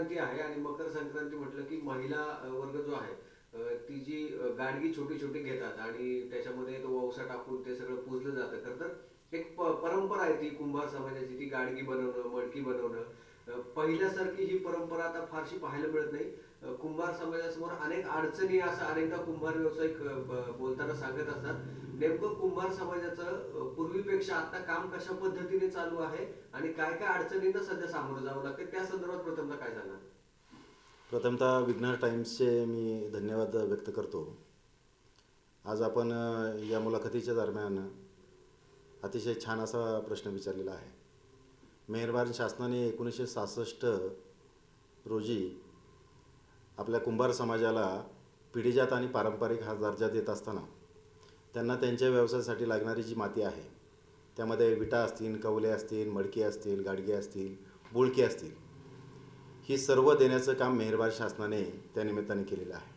संक्रांती आहे आणि मकर संक्रांती म्हटलं की महिला वर्ग जो आहे ती जी गाडगी छोटी छोटी घेतात आणि त्याच्यामध्ये तो ववसा टाकून ते सगळं पूजलं जातं. खरं तर एक परंपरा आहे ती कुंभार समाजाची, ती गाडगी बनवणं, मडकी बनवणं. पहिल्यासारखी ही परंपरा आता फारशी पाहायला मिळत नाही. कुंभार समाजासमोर अनेक अडचणी असं अनेकदा कुंभार व्यावसायिक बोलताना सांगत असतात. नेमकं कुंभार समाजाचं पूर्वीपेक्षा आता काम कशा पद्धतीने चालू आहे आणि काय काय अडचणींना सध्या सामोरं जावं लागतं त्या संदर्भात प्रथमतः काय सांगा? प्रथमतः विघ्नर टाइम्सचे मी धन्यवाद व्यक्त करतो. आज आपण या मुलाखतीच्या दरम्यान अतिशय छान असा प्रश्न विचारलेला आहे. मेहरबान शासनाने 1966 रोजी आपल्या कुंभार समाजाला पिढीजात आणि पारंपरिक हा दर्जा देत असताना त्यांना त्यांच्या व्यवसायासाठी लागणारी जी माती आहे त्यामध्ये विटा असतील, कवले असतील, मडकी असतील, गाडगे असतील, बुळके असतील, ही सर्व देण्याचं काम मेहरबान शासनाने त्या निमित्ताने केलेलं आहे.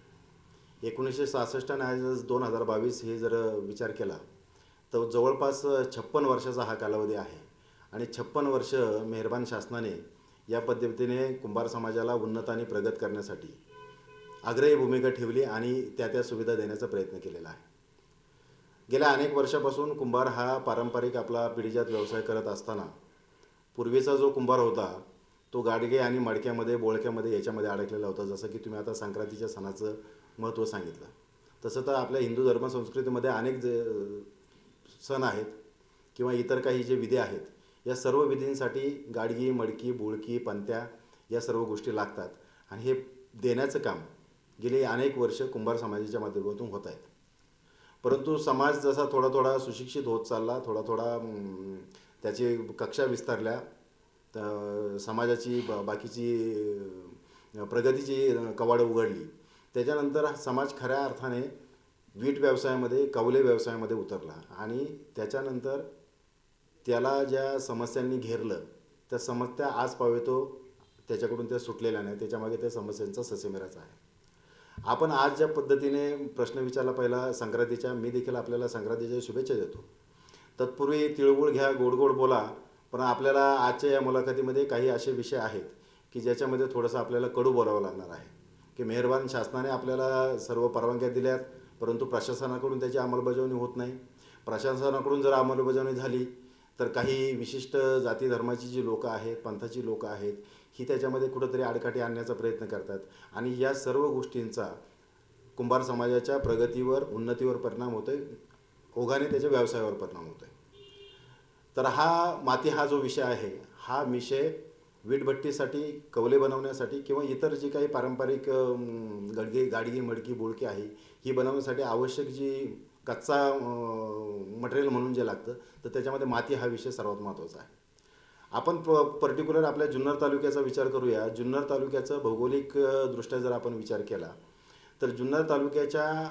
1966 आणि आज 2022 हे जर विचार केला तर जवळपास 56 वर्षाचा हा कालावधी आहे आणि 56 वर्ष मेहरबान शासनाने या पद्धतीने कुंभार समाजाला उन्नत आणि प्रगत करण्यासाठी आग्रही भूमिका ठेवली आणि त्या सुविधा देण्याचा प्रयत्न केलेला आहे. गेल्या अनेक वर्षापासून कुंभार हा पारंपरिक आपला पिढीजात व्यवसाय करत असताना पूर्वीचा जो कुंभार होता तो गाडगे आणि मडक्यामध्ये, बोळक्यामध्ये याच्यामध्ये अडकलेला होता. जसं की तुम्ही आता संक्रांतीच्या सणाचं महत्त्व सांगितलं, तसं तर आपल्या हिंदू धर्मसंस्कृतीमध्ये अनेक सण आहेत किंवा इतर काही जे विधी आहेत, या सर्व विधींसाठी गाडगी, मडकी, बुळकी, पंत्या या सर्व गोष्टी लागतात आणि हे देण्याचं काम गेली अनेक वर्ष कुंभार समाजाच्या माध्यमातून होत आहेत. परंतु समाज जसा थोडा थोडा सुशिक्षित होत चालला, थोडा थोडा त्याची कक्षा विस्तारल्या, समाजाची बाकीची प्रगतीची कवाडं उघडली, त्याच्यानंतर समाज खऱ्या अर्थाने वीट व्यवसायामध्ये, कवले व्यवसायामध्ये उतरला आणि त्याच्यानंतर त्याला ज्या समस्यांनी घेरलं त्या समस्या आज पावेतो त्याच्याकडून त्या सुटलेल्या नाही. त्याच्यामागे त्या समस्यांचा ससेमिराच आहे. आपण आज ज्या पद्धतीने प्रश्न विचारला पहिला संक्रांतीच्या, मी देखील आपल्याला संक्रांतीच्या शुभेच्छा देतो. तत्पूर्वी तिळगुळ घ्या, गोड गोड बोला. पण आपल्याला आजच्या या मुलाखतीमध्ये काही असे विषय आहेत की ज्याच्यामध्ये थोडंसं आपल्याला कडू बोलावं लागणार आहे की मेहरबान शासनाने आपल्याला सर्व परवानग्या दिल्यात, परंतु प्रशासनाकडून त्याची अंमलबजावणी होत नाही. प्रशासनाकडून जर अंमलबजावणी झाली तर काही विशिष्ट जाती धर्माची जी लोकं आहेत, पंथाची लोकं आहेत, ही त्याच्यामध्ये कुठंतरी आडकाठी आणण्याचा प्रयत्न करतात आणि या सर्व गोष्टींचा कुंभार समाजाच्या प्रगतीवर, उन्नतीवर परिणाम होतो आहे, ओघाने त्याच्या व्यवसायावर परिणाम होतो आहे. तर माती हा जो विषय आहे, हा विषय वीटभट्टीसाठी, कवले बनवण्यासाठी किंवा इतर जी काही पारंपरिक गाडगी, मडकी, बोळकी आहे ही बनवण्यासाठी आवश्यक जी कच्चा मटेरियल म्हणून जे लागतं तर त्याच्यामध्ये माती हा विषय सर्वात महत्त्वाचा आहे. आपण पर्टिक्युलर आपल्या जुन्नर तालुक्याचा विचार करूया. जुन्नर तालुक्याचा भौगोलिक दृष्ट्या जर आपण विचार केला तर जुन्नर तालुक्याच्या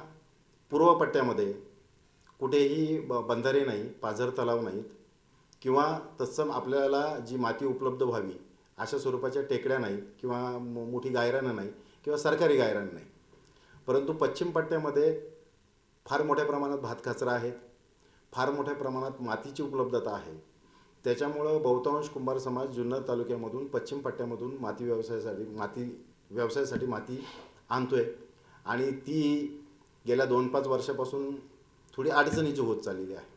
पूर्व पट्ट्यामध्ये कुठेही बंधारे नाही, पाझर तलाव नाहीत किंवा तत्सम आपल्याला जी माती उपलब्ध व्हावी अशा स्वरूपाच्या टेकड्या नाहीत किंवा मोठी गायरानं नाही किंवा सरकारी गायरानं नाही. परंतु पश्चिम पट्ट्यामध्ये फार मोठ्या प्रमाणात भातकचरा आहेत, फार मोठ्या प्रमाणात मातीची उपलब्धता आहे. त्याच्यामुळं बहुतांश कुंभार समाज जुन्नर तालुक्यामधून, पश्चिम पट्ट्यामधून माती व्यवसायासाठी माती आणतो आहे आणि ती गेल्या 2-5 वर्षापासून थोडी अडचणीची होत चाललेली आहे.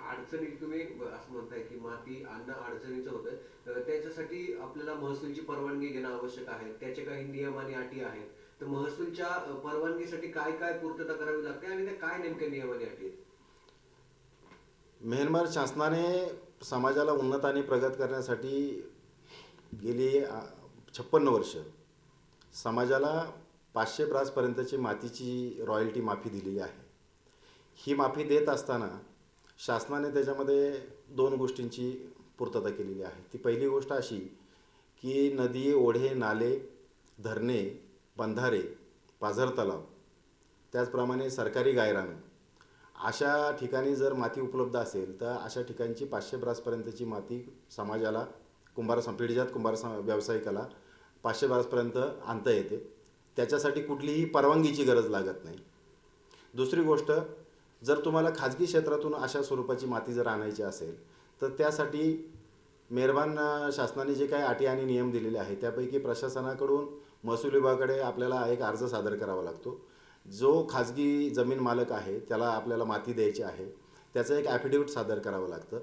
अडचणी तुम्ही असं म्हणताय की माती आणणं अडचणीचं होतं, त्याच्यासाठी आपल्याला महसूलची परवानगी घेणं आवश्यक आहे. त्याचे काही नियम आणि अटी आहेत. तर महसूलच्या परवानगीसाठी काय काय पूर्तता करावी लागते आणि त्या काय नेमक्या नियम आणि अटी आहेत? मेहरबान शासनाने समाजाला उन्नत आणि प्रगत करण्यासाठी गेली 56 वर्ष समाजाला 500 ब्रासपर्यंतची मातीची रॉयल्टी माफी दिलेली आहे. ही माफी देत असताना शासनाने त्याच्यामध्ये 2 गोष्टींची पूर्तता केलेली आहे. ती पहिली गोष्ट अशी की नदी, ओढे, नाले, धरणे, बंधारे, पाझर तलाव, त्याचप्रमाणे सरकारी गायरानं अशा ठिकाणी जर माती उपलब्ध असेल तर अशा ठिकाणची 500 ब्रासपर्यंतची माती समाजाला, पिढीजात कुंभार व्यावसायिकाला 500 ब्रासपर्यंत आणता येते. त्याच्यासाठी कुठलीही परवानगीची गरज लागत नाही. दुसरी गोष्ट, जर तुम्हाला खाजगी क्षेत्रातून अशा स्वरूपाची माती जर आणायची असेल तर त्यासाठी मेहरबान शासनाने जे काही अटी आणि नियम दिलेले आहेत त्यापैकी प्रशासनाकडून महसूल विभागाकडे आपल्याला एक अर्ज सादर करावा लागतो. जो खाजगी जमीन मालक आहे त्याला आपल्याला माती द्यायची आहे त्याचं एक ॲफिडेविट सादर करावं लागतं.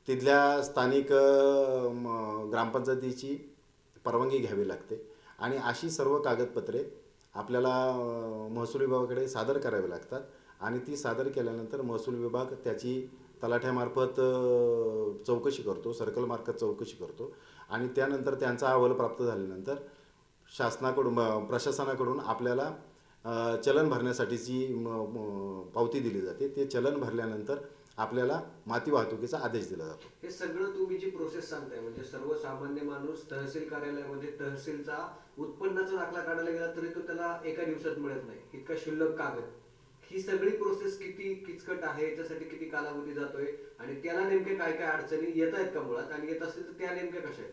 तिथल्या स्थानिक ग्रामपंचायतीची परवानगी घ्यावी लागते आणि अशी सर्व कागदपत्रे आपल्याला महसूल विभागाकडे सादर करावी लागतात आणि ती सादर केल्यानंतर महसूल विभाग त्याची तलाठ्यामार्फत चौकशी करतो, सर्कलमार्फत चौकशी करतो आणि त्यानंतर त्यांचा अहवाल प्राप्त झाल्यानंतर शासनाकडून प्रशासनाकडून आपल्याला चलन भरण्यासाठीची पावती दिली जाते. ते चलन भरल्यानंतर आपल्याला माती वाहतुकीचा आदेश दिला जातो. हे सगळं तुम्ही जी प्रोसेस सांगताय म्हणजे सर्वसामान्य माणूस तहसील कार्यालयामध्ये तहसीलचा उत्पन्नाचा दाखला काढायला गेला तरी तो त्याला एका दिवसात मिळत नाही, इतका क्षुल्लक कागद. ही सगळी प्रोसेस किती किचकट आहे, याच्यासाठी किती कालावधी जातोय आणि त्याला नेमके काय काय अडचणी येत आहेत का मुळात, आणि येत असतील तर त्या नेमक्या कशा आहेत?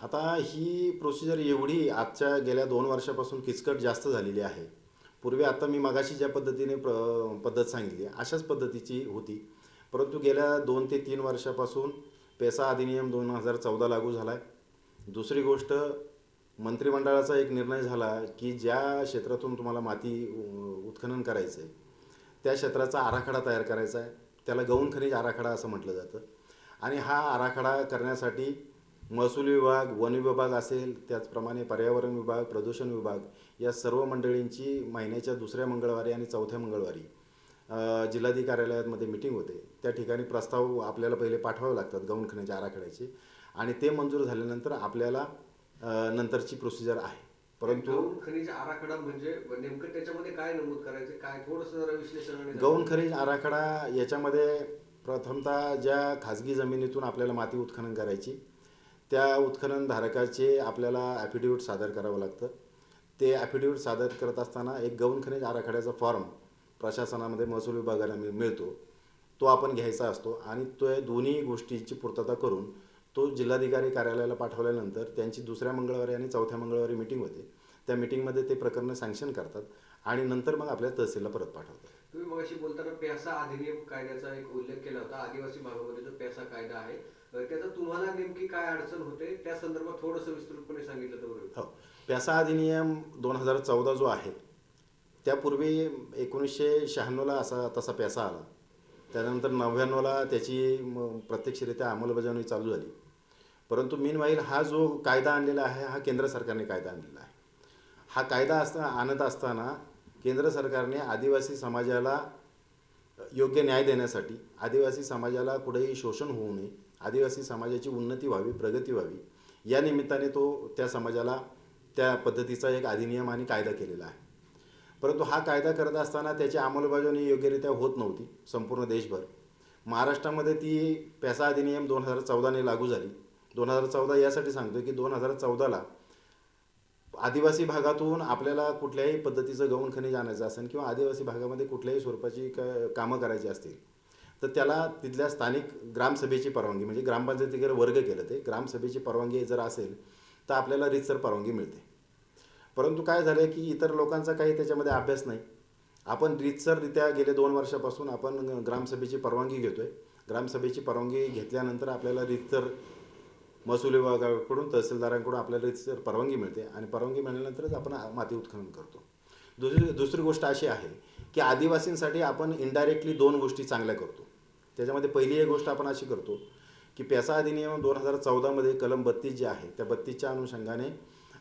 आता ही प्रोसिजर एवढी आजच्या गेल्या 2 वर्षापासून किचकट जास्त झालेली आहे. पूर्वी आता मी मगाशी ज्या पद्धतीने पद्धत सांगितली अशाच पद्धतीची होती, परंतु गेल्या 2 ते 3 वर्षापासून पेसा अधिनियम 2014 लागू झाला आहे. दुसरी गोष्ट, मंत्रिमंडळाचा एक निर्णय झाला की ज्या क्षेत्रातून तुम्हाला माती उत्खनन करायचं आहे त्या क्षेत्राचा आराखडा तयार करायचा आहे. त्याला गौण खनिज आराखडा असं म्हटलं जातं आणि हा आराखडा करण्यासाठी महसूल विभाग, वन विभाग असेल, त्याचप्रमाणे पर्यावरण विभाग, प्रदूषण विभाग या सर्व मंडळींची महिन्याच्या 2ऱ्या मंगळवारी आणि 4थ्या मंगळवारी जिल्हाधिकारी कार्यालयामध्ये मिटिंग होते. त्या ठिकाणी प्रस्ताव आपल्याला पहिले पाठवावे लागतात गौण खनिज आराखड्याचे आणि ते मंजूर झाल्यानंतर आपल्याला नंतरची प्रोसिजर आहे. परंतु गौण खनिज आराखडा म्हणजे नेमकं त्याच्यामध्ये काय नमूद करायचं, काय थोडंसं जरा विश्लेषणाने गौण खनिज आराखडा याच्यामध्ये प्रथमतः ज्या खाजगी जमिनीतून आपल्याला माती उत्खनन करायची त्या उत्खननधारकाचे आपल्याला ॲफिडेविट सादर करावं लागतं. ते ॲफिडेविट सादर करत असताना एक गौण खनिज आराखड्याचा फॉर्म प्रशासनामध्ये महसूल विभागाला मिळतो, तो आपण घ्यायचा असतो आणि तो दोन्ही गोष्टींची पूर्तता करून तो जिल्हाधिकारी कार्यालयाला पाठवल्यानंतर त्यांची 2ऱ्या मंगळवारी आणि 4थ्या मंगळवारी मिटिंग होते. त्या मिटिंगमध्ये ते प्रकरण सँक्शन करतात आणि नंतर मग आपल्या तहसीलला परत पाठवतात. तुम्ही मगाशी बोलताना पेसा अधिनियम कायद्याचा एक उल्लेख केला होता. आदिवासी भागामध्ये जो पेसा कायदा आहे त्याचा तुम्हाला नेमकी काय अडचण होते त्या संदर्भात थोडंसं विस्तृतपणे सांगितलं तर बरं. हो, पेसा अधिनियम 2014 जो आहे त्यापूर्वी 1996ला असा तसा पेसा आला. त्यानंतर 99ला त्याची प्रत्यक्षरित्या अंमलबजावणी चालू झाली. परंतु मीनवाईल हा जो कायदा आणलेला आहे हा केंद्र सरकारने कायदा आणलेला आहे. हा कायदा आणत असताना केंद्र सरकारने आदिवासी समाजाला योग्य न्याय देण्यासाठी, आदिवासी समाजाला कुठेही शोषण होऊ नये, आदिवासी समाजाची उन्नती व्हावी, प्रगती व्हावी या निमित्ताने तो त्या समाजाला त्या पद्धतीचा एक अधिनियम आणि कायदा केलेला आहे. परंतु हा कायदा करत असताना त्याची अंमलबजावणी योग्यरित्या होत नव्हती संपूर्ण देशभर. महाराष्ट्रामध्ये ती पेसा अधिनियम 2014ने लागू झाली. 2014 यासाठी सांगतो की 2014ला आदिवासी भागातून आपल्याला कुठल्याही पद्धतीचं गौण खनिज आणायचं असेल किंवा आदिवासी भागामध्ये कुठल्याही स्वरूपाची कामं करायची असतील तर त्याला तिथल्या स्थानिक ग्रामसभेची परवानगी, म्हणजे ग्रामपंचायतीकडे वर्ग केलं ते ग्रामसभेची परवानगी जर असेल तर आपल्याला रीतसर परवानगी मिळते. परंतु काय झालं की इतर लोकांचा काही त्याच्यामध्ये अभ्यास नाही. आपण रीतसररित्या गेले 2 वर्षापासून आपण ग्रामसभेची परवानगी घेतोय. ग्रामसभेची परवानगी घेतल्यानंतर आपल्याला रीतसर महसूल विभागाकडून, तहसीलदारांकडून आपल्याला रीतसर परवानगी मिळते आणि परवानगी मिळाल्यानंतरच आपण माती उत्खनन करतो. दुसरी गोष्ट अशी आहे की आदिवासींसाठी आपण इनडायरेक्टली 2 गोष्टी चांगल्या करतो. त्याच्यामध्ये पहिली एक गोष्ट आपण अशी करतो की पेसा अधिनियम 2014मध्ये कलम 32 जे आहे त्या 32च्या अनुषंगाने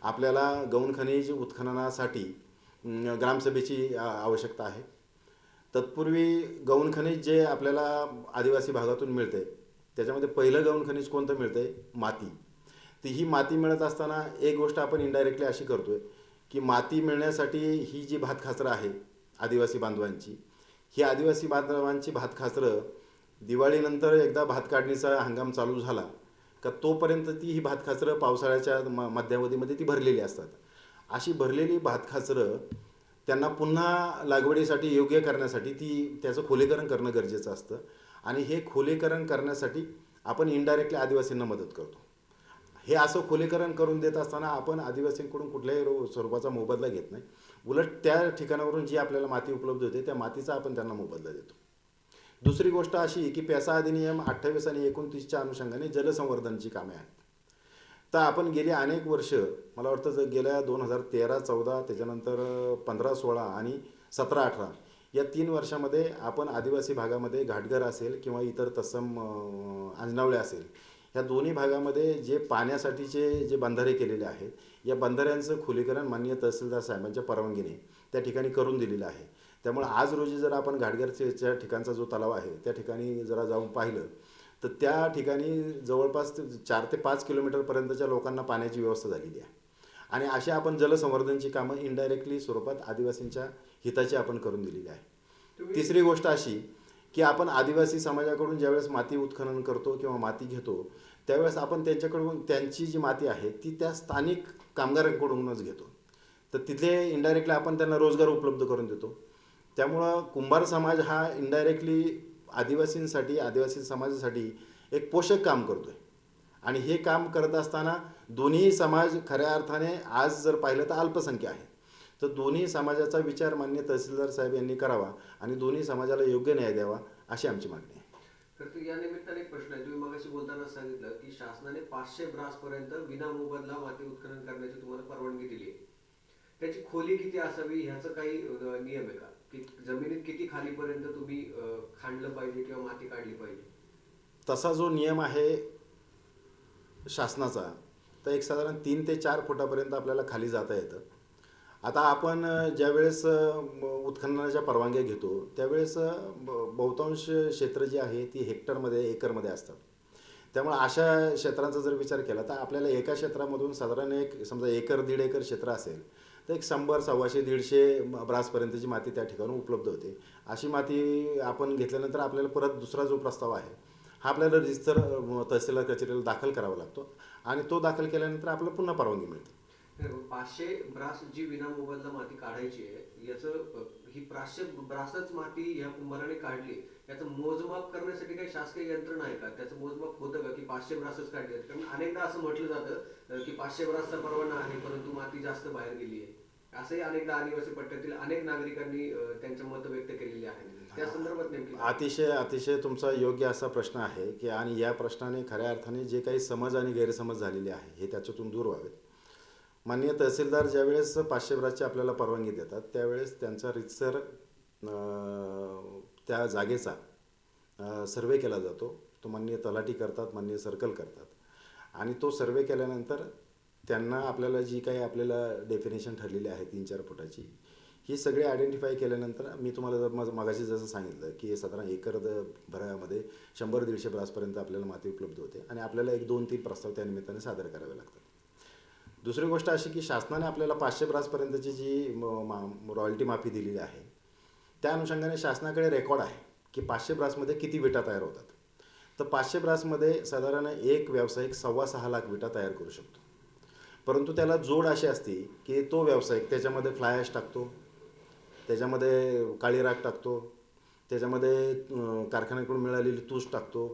आपल्याला गौण खनिज उत्खननासाठी ग्रामसभेची आवश्यकता आहे. तत्पूर्वी गौण खनिज जे आपल्याला आदिवासी भागातून मिळते त्याच्यामध्ये पहिलं गौण खनिज कोणतं मिळतं आहे? माती. ती ही माती मिळत असताना एक गोष्ट आपण इनडायरेक्टली अशी करतो आहे की माती मिळण्यासाठी ही जी भातखाचरं आहे आदिवासी बांधवांची, ही आदिवासी बांधवांची भातखाचरं दिवाळीनंतर एकदा भात काढणीचा हंगाम चालू झाला का तोपर्यंत ती ही भातखाचरं पावसाळ्याच्या मध्यावधीमध्ये ती भरलेली असतात. अशी भरलेली भातखाचरं त्यांना पुन्हा लागवडीसाठी योग्य करण्यासाठी त्याचं खोलीकरण करणं गरजेचं असतं आणि हे खोलीकरण करण्यासाठी आपण इनडायरेक्टली आदिवासींना मदत करतो. हे असं खोलीकरण करून देत असताना आपण आदिवासींकडून कुठल्याही स्वरूपाचा मोबदला घेत नाही. उलट त्या ठिकाणावरून जी आपल्याला माती उपलब्ध होते त्या मातीचा आपण त्यांना मोबदला देतो. दुसरी गोष्ट अशी की पेसा अधिनियम 28 आणि 29च्या अनुषंगाने जलसंवर्धनची कामे आहेत. तर आपण गेली अनेक वर्ष, मला वाटतं जर गेल्या 2013-14 त्याच्यानंतर 15-16 आणि 17-18 या 3 वर्षामध्ये आपण आदिवासी भागामध्ये घाटघर असेल किंवा इतर तत्सम अंजनावळे असेल, ह्या दोन्ही भागामध्ये जे पाण्यासाठीचे जे बंधारे केलेले आहेत, या बंधाऱ्यांचं खुलीकरण माननीय तहसीलदार साहेबांच्या परवानगीने त्या ठिकाणी करून दिलेलं आहे. त्यामुळे आज रोजी जर आपण घाटघरच्या ठिकाणचा जो तलाव आहे त्या ठिकाणी जरा जाऊन पाहिलं तर त्या ठिकाणी जवळपास 4 ते 5 किलोमीटरपर्यंतच्या लोकांना पाण्याची व्यवस्था झालेली आहे. आणि अशा आपण जलसंवर्धनची कामं इनडायरेक्टली स्वरूपात आदिवासींच्या हिताची आपण करून दिलेली आहे. तिसरी गोष्ट अशी की आपण आदिवासी समाजाकडून ज्यावेळेस माती उत्खनन करतो किंवा माती घेतो त्यावेळेस आपण त्यांच्याकडून त्यांची जी माती आहे ती त्या स्थानिक कामगारांकडूनच घेतो. तर तिथे इनडायरेक्टली आपण त्यांना रोजगार उपलब्ध करून देतो. त्यामुळं कुंभार समाज हा इनडायरेक्टली आदिवासींसाठी, आदिवासी समाजासाठी एक पोषक काम करतो आहे. आणि हे काम करत असताना दोन्ही समाज खऱ्या अर्थाने आज जर पाहिलं तर अल्पसंख्य आहे. तर दोन्ही समाजाचा विचार माननीय तहसीलदार साहेब यांनी करावा आणि दोन्ही समाजाला योग्य न्याय द्यावा अशी आमची मागणी आहे. तर या निमित्ताने एक प्रश्न आहे. तुम्ही मगाशी बोलताना सांगितलं की शासनाने 500 ब्रास पर्यंत विनामोबदला माती उत्खनन करण्याची तुम्हाला परवानगी दिली आहे. त्याची खोली किती असावी ह्याचं काही नियम आहे का, की जमिनीत किती खालीपर्यंत तुम्ही खाणलं पाहिजे किंवा माती काढली पाहिजे? तसा जो नियम आहे शासनाचा, तर एक साधारण 3 ते 4 फुटापर्यंत आपल्याला खाली जाता येतं. आता आपण ज्यावेळेस उत्खननाच्या परवानग्या घेतो त्यावेळेस बहुतांश क्षेत्र जी आहे ती हेक्टरमध्ये, एकरमध्ये असतात. त्यामुळे अशा क्षेत्रांचा जर विचार केला तर आपल्याला एका क्षेत्रामधून साधारण एक समजा एकर, दीड एकर क्षेत्र असेल तर एक 100, 125, 150 ब्रासपर्यंतची माती त्या ठिकाणी उपलब्ध होते. अशी माती आपण घेतल्यानंतर आपल्याला परत दुसरा जो प्रस्ताव आहे हा आपल्याला रजिस्टर तहसीलदार कचेरीला दाखल करावा लागतो आणि तो दाखल केल्यानंतर आपल्याला पुन्हा परवानगी मिळते. 500 ब्रास जी विनामोबदला माती काढायची आहे याचं ही 500 ब्रासच माती ह्या कुंभाराने काढली, याचं मोजमाप करण्यासाठी काही शासकीय यंत्रणा आहे का? त्याचं मोजमाप होतं का की 500 ब्रासच काढले? कारण अनेकदा असं म्हटलं जातं की 500 ब्रासचा परवाना आहे परंतु माती जास्त बाहेर गेली आहे. असंही अनेकदा आदिवासी पट्ट्यातील अनेक नागरिकांनी त्यांचे मत व्यक्त केलेले आहेत. त्या संदर्भात नेमकी अतिशय तुमचा योग्य असा प्रश्न आहे की आणि या प्रश्नाने खऱ्या अर्थाने जे काही समज आणि गैरसमज झालेले आहे हे त्याच्यातून दूर व्हावेत. माननीय तहसीलदार ज्यावेळेस 500 ब्रासची आपल्याला परवानगी देतात त्यावेळेस त्यांचा रितसर त्या जागेचा सर्वे केला जातो. तो माननीय तलाठी करतात, माननीय सर्कल करतात आणि तो सर्वे केल्यानंतर त्यांना आपल्याला जी काही आपल्याला डेफिनेशन ठरलेली आहे 3-4 फुटाची, ही सगळे आयडेंटिफाय केल्यानंतर मी तुम्हाला जर मगाशी जसं सांगितलं की साधारण एकर भरामध्ये 100-150 ब्रासपर्यंत आपल्याला माती उपलब्ध होते आणि आपल्याला 1, 2, 3 प्रस्ताव त्या निमित्ताने सादर करावे लागतात. दुसरी गोष्ट अशी की शासनाने आपल्याला 500 ब्रासपर्यंतची जी रॉयल्टी माफी दिलेली आहे त्या अनुषंगाने शासनाकडे रेकॉर्ड आहे की 500 ब्रासमध्ये किती विटा तयार होतात. तर 500 ब्रासमध्ये साधारण एक व्यावसायिक 6.25 लाख विटा तयार करू शकतो. परंतु त्याला जोड अशी असते की तो व्यावसायिक त्याच्यामध्ये फ्लाय ॲश टाकतो, त्याच्यामध्ये काळी राख टाकतो, त्याच्यामध्ये कारखान्याकडून मिळालेली तूस टाकतो,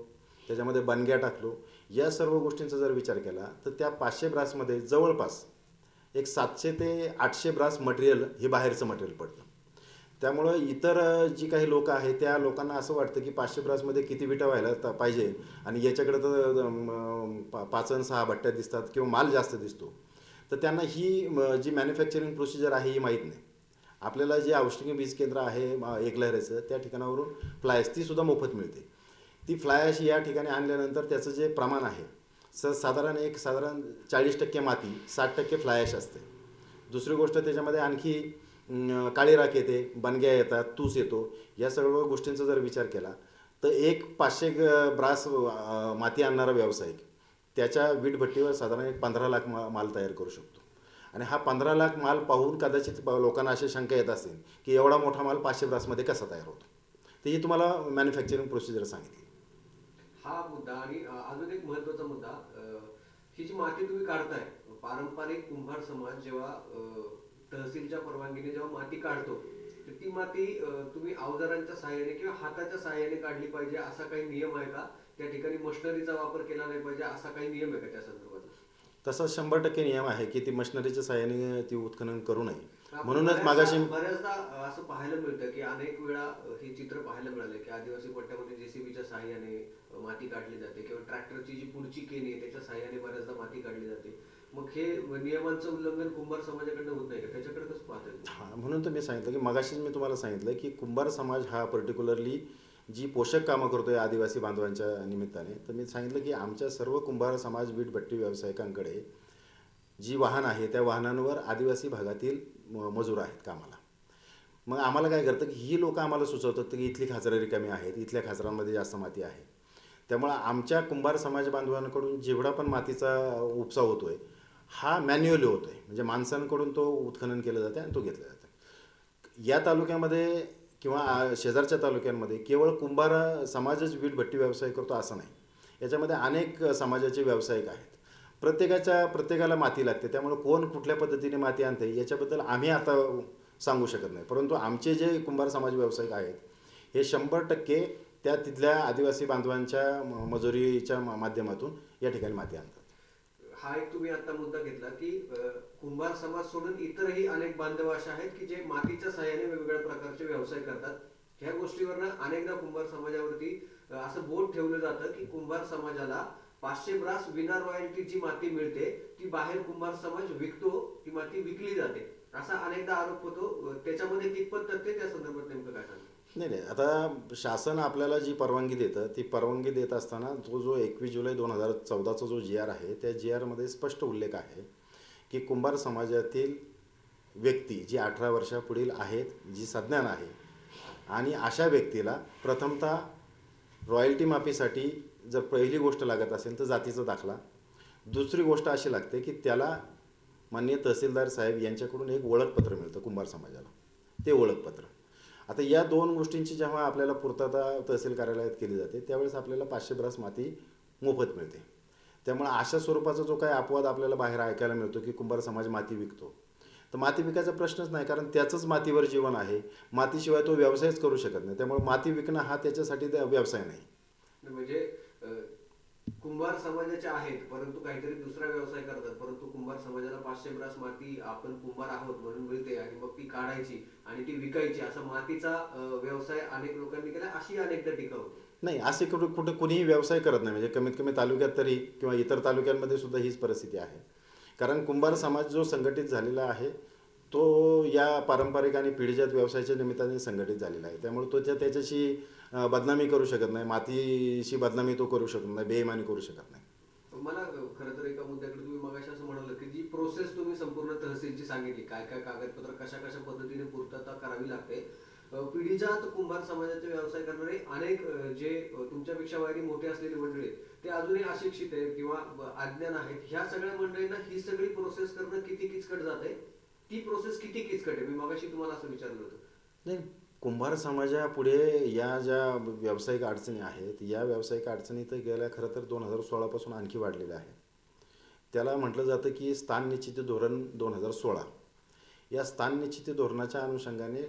त्याच्यामध्ये बनग्या टाकतो. या सर्व गोष्टींचा जर विचार केला तर त्या 500 ब्रासमध्ये जवळपास एक 700 ते 800 ब्रास मटेरियल हे बाहेरचं मटेरियल पडतं. त्यामुळं इतर जी काही लोकं आहेत त्या लोकांना असं वाटतं की 500 ब्रासमध्ये किती विटा व्हायला पाहिजे आणि याच्याकडे तर 5 आणि 6 भट्ट्या दिसतात किंवा माल जास्त दिसतो. तर त्यांना ही जी मॅन्युफॅक्चरिंग प्रोसिजर आहे ही माहीत नाही. आपल्याला जे औष्णिक वीज केंद्र आहे एकलहरेचं त्या ठिकाणावरून फ्लायश तीसुद्धा मोफत मिळते. ती फ्लायश या ठिकाणी आणल्यानंतर त्याचं जे प्रमाण आहे साधारण 40% माती, 60% फ्लायश असते. दुसरी गोष्ट त्याच्यामध्ये आणखी काळी राख येते, बनग्या येतात, तूस येतो. या सर्व गोष्टींचा जर विचार केला तर एक 500 ब्रास माती आणणारा व्यावसायिक त्याच्या वीटभट्टीवर साधारण एक 15 लाख माल तयार करू शकतो. आणि हा 15 लाख माल पाहून कदाचित लोकांना अशी शंका येत असेल की एवढा मोठा माल 500 ब्रासमध्ये कसा तयार होतो. तर ही तुम्हाला मॅन्युफॅक्चरिंग प्रोसिजर सांगितली. हा मुद्दा आणि अजून एक महत्त्वाचा मुद्दा, ही जी माती तुम्ही काढताय, पारंपरिक कुंभार समाज जेव्हा तहसीलच्या परवानगीने जेव्हा माती काढतो तर ती माती तुम्ही अवजारांच्या सहाय्याने किंवा हाताच्या सहाय्याने काढली पाहिजे असा काही नियम आहे का? त्या ठिकाणी मशिनरीचा वापर केला नाही पाहिजे असा काही नियम आहे का त्या संदर्भात? तसा 100% नियम आहे की ती मशिनरीच्या सहाय्याने ती उत्खनन करू नये. म्हणूनच मागाशी बऱ्याचदा असं पाहायला मिळतं की अनेक वेळा हे चित्र पाहायला मिळालं की आदिवासी पट्ट्यामध्ये जेसीबीच्या सहाय्याने माती काढली जाते किंवा ट्रॅक्टरची जी पुढची केनी आहे त्याच्या सहाय्याने बऱ्याचदा माती काढली जाते. मग हे नियमांचं उल्लंघन कुंभार समाजाकडनं होत नाही का? त्याच्याकडे कसं पाहताय तुम्ही? हां, म्हणून तर मी सांगितलं की मगाशीच मी तुम्हाला सांगितलं की कुंभार समाज हा पर्टिक्युलरली जी पोषक कामं करतोय आदिवासी बांधवांच्या निमित्ताने, तर मी सांगितलं की आमच्या सर्व कुंभार समाज वीटभट्टी व्यावसायिकांकडे जी वाहन आहे त्या वाहनांवर आदिवासी भागातील मजूर आहेत कामाला. मग आम्हाला काय करतं की ही लोकं आम्हाला सुचवतात की इथली खाचरं रिकामी आहेत, इथल्या खाचरांमध्ये जास्त माती आहे. त्यामुळं आमच्या कुंभार समाज बांधवांकडून जेवढा पण मातीचा उपसा होतोय हा मॅन्युअली होतोय, म्हणजे माणसांकडून तो उत्खनन केलं जातं आणि तो घेतला जातो. या तालुक्यामध्ये किंवा शेजारच्या तालुक्यांमध्ये केवळ कुंभार समाजच वीटभट्टी व्यवसाय करतो असं नाही. याच्यामध्ये अनेक समाजाचे व्यावसायिक आहेत. प्रत्येकाला माती लागते, त्यामुळे कोण कुठल्या पद्धतीने माती आणते याच्याबद्दल आम्ही आता सांगू शकत नाही. परंतु आमचे जे कुंभार समाज व्यावसायिक आहेत हे 100% त्या तिथल्या आदिवासी बांधवांच्या मजुरीच्या माध्यमातून या ठिकाणी माती आणतात. हा एक तुम्ही आता मुद्दा घेतला की कुंभार समाज सोडून इतरही अनेक बांधव असे आहेत की जे मातीच्या सहाय्याने वेगवेगळ्या प्रकारचे व्यवसाय करतात. ह्या गोष्टीवरनं अनेकदा कुंभार समाजावरती असं बोट ठेवलं जातं की कुंभार समाजाला 500 ब्रास विना रॉयल्टी जी माती मिळते ती बाहेर कुंभार समाज विकतो, ती माती विकली जाते, असा अनेकदा आरोप होतो. त्याच्यामध्ये कितपत तथ्य, त्या संदर्भात नेमकं काय सांगतो? नाही नाही, आता शासन आपल्याला जी परवानगी देतं ती परवानगी देत असताना जो 21 जुलै 2014चा जो जी आर आहे त्या जी आरमध्ये स्पष्ट उल्लेख आहे की कुंभार समाजातील व्यक्ती जी 18 वर्षापुढील आहेत, जी सज्ञान आहे आणि अशा व्यक्तीला प्रथमतः रॉयल्टी माफीसाठी जर पहिली गोष्ट लागत असेल तर जातीचा दाखला. दुसरी गोष्ट अशी लागते की त्याला माननीय तहसीलदार साहेब यांच्याकडून एक ओळखपत्र मिळतं कुंभार समाजाला, ते ओळखपत्र. आता या दोन गोष्टींची जेव्हा आपल्याला पूर्तता तहसील कार्यालयात केली जाते त्यावेळेस आपल्याला 500 ब्रास माती मोफत मिळते. त्यामुळे अशा स्वरूपाचा जो काही अपवाद आपल्याला बाहेर ऐकायला मिळतो की कुंभार समाज माती विकतो, तर माती विकायचा प्रश्नच नाही, कारण त्याचंच मातीवर जीवन आहे. मातीशिवाय तो व्यवसायच करू शकत नाही. त्यामुळे माती विकणं हा त्याच्यासाठी व्यवसाय नाही. म्हणजे कुंभार समाजाचे आहेत परंतु काहीतरी दुसरा व्यवसाय करतात, परंतु कुंभार समाजाला 500 ब्रास माती आपण कुंभार आहोत म्हणून मिळते आणि मग ती काढायची आणि ती विकायची, असा मातीचा व्यवसाय अनेक लोकांनी केला, अशी अनेकदा टीका होते. नाही, असे कुठे कुणीही व्यवसाय करत नाही. म्हणजे कमीत कमी तालुक्यात तरी किंवा इतर तालुक्यांमध्ये सुद्धा हीच परिस्थिती आहे. कारण कुंभार समाज जो संघटित झालेला आहे तो या पारंपरिक आणि पिढीजात व्यवसायाच्या निमित्ताने संघटित झालेला आहे. त्यामुळे तो त्याच्याशी बदनामी करू शकत नाही, मातीशी बदनामी तो करू शकत नाही, बेईमानी करू शकत नाही. मला खरं तर एका मुद्द्याकडे तुम्ही मगाशी असं म्हणाल की जी प्रोसेस तुम्ही संपूर्ण तहसीलची सांगितली, काय काय कागदपत्र कशा कशा पद्धतीने पूर्तता करावी लागते. पिढीजात कुंभार समाजाचे व्यवसाय करणारे अनेक जे तुमच्यापेक्षा वयाने मोठे असलेले मंडळी आहेत, ते अजूनही अशिक्षित आहेत किंवा अज्ञान आहेत. ह्या सगळ्या मंडळींना ही सगळी प्रोसेस करणं किती किचकट जाते, ती प्रोसेस किती किचकट आहे? मी मगाशी तुम्हाला असं विचारलं होतं. नाही, कुंभार समाजापुढे या ज्या व्यावसायिक अडचणी आहेत या व्यावसायिक अडचणी तर गेल्या खरं तर 2016 आणखी वाढलेल्या आहेत. त्याला म्हटलं जातं की स्थान निश्चिती धोरण 2016. या स्थान निश्चिती धोरणाच्या अनुषंगाने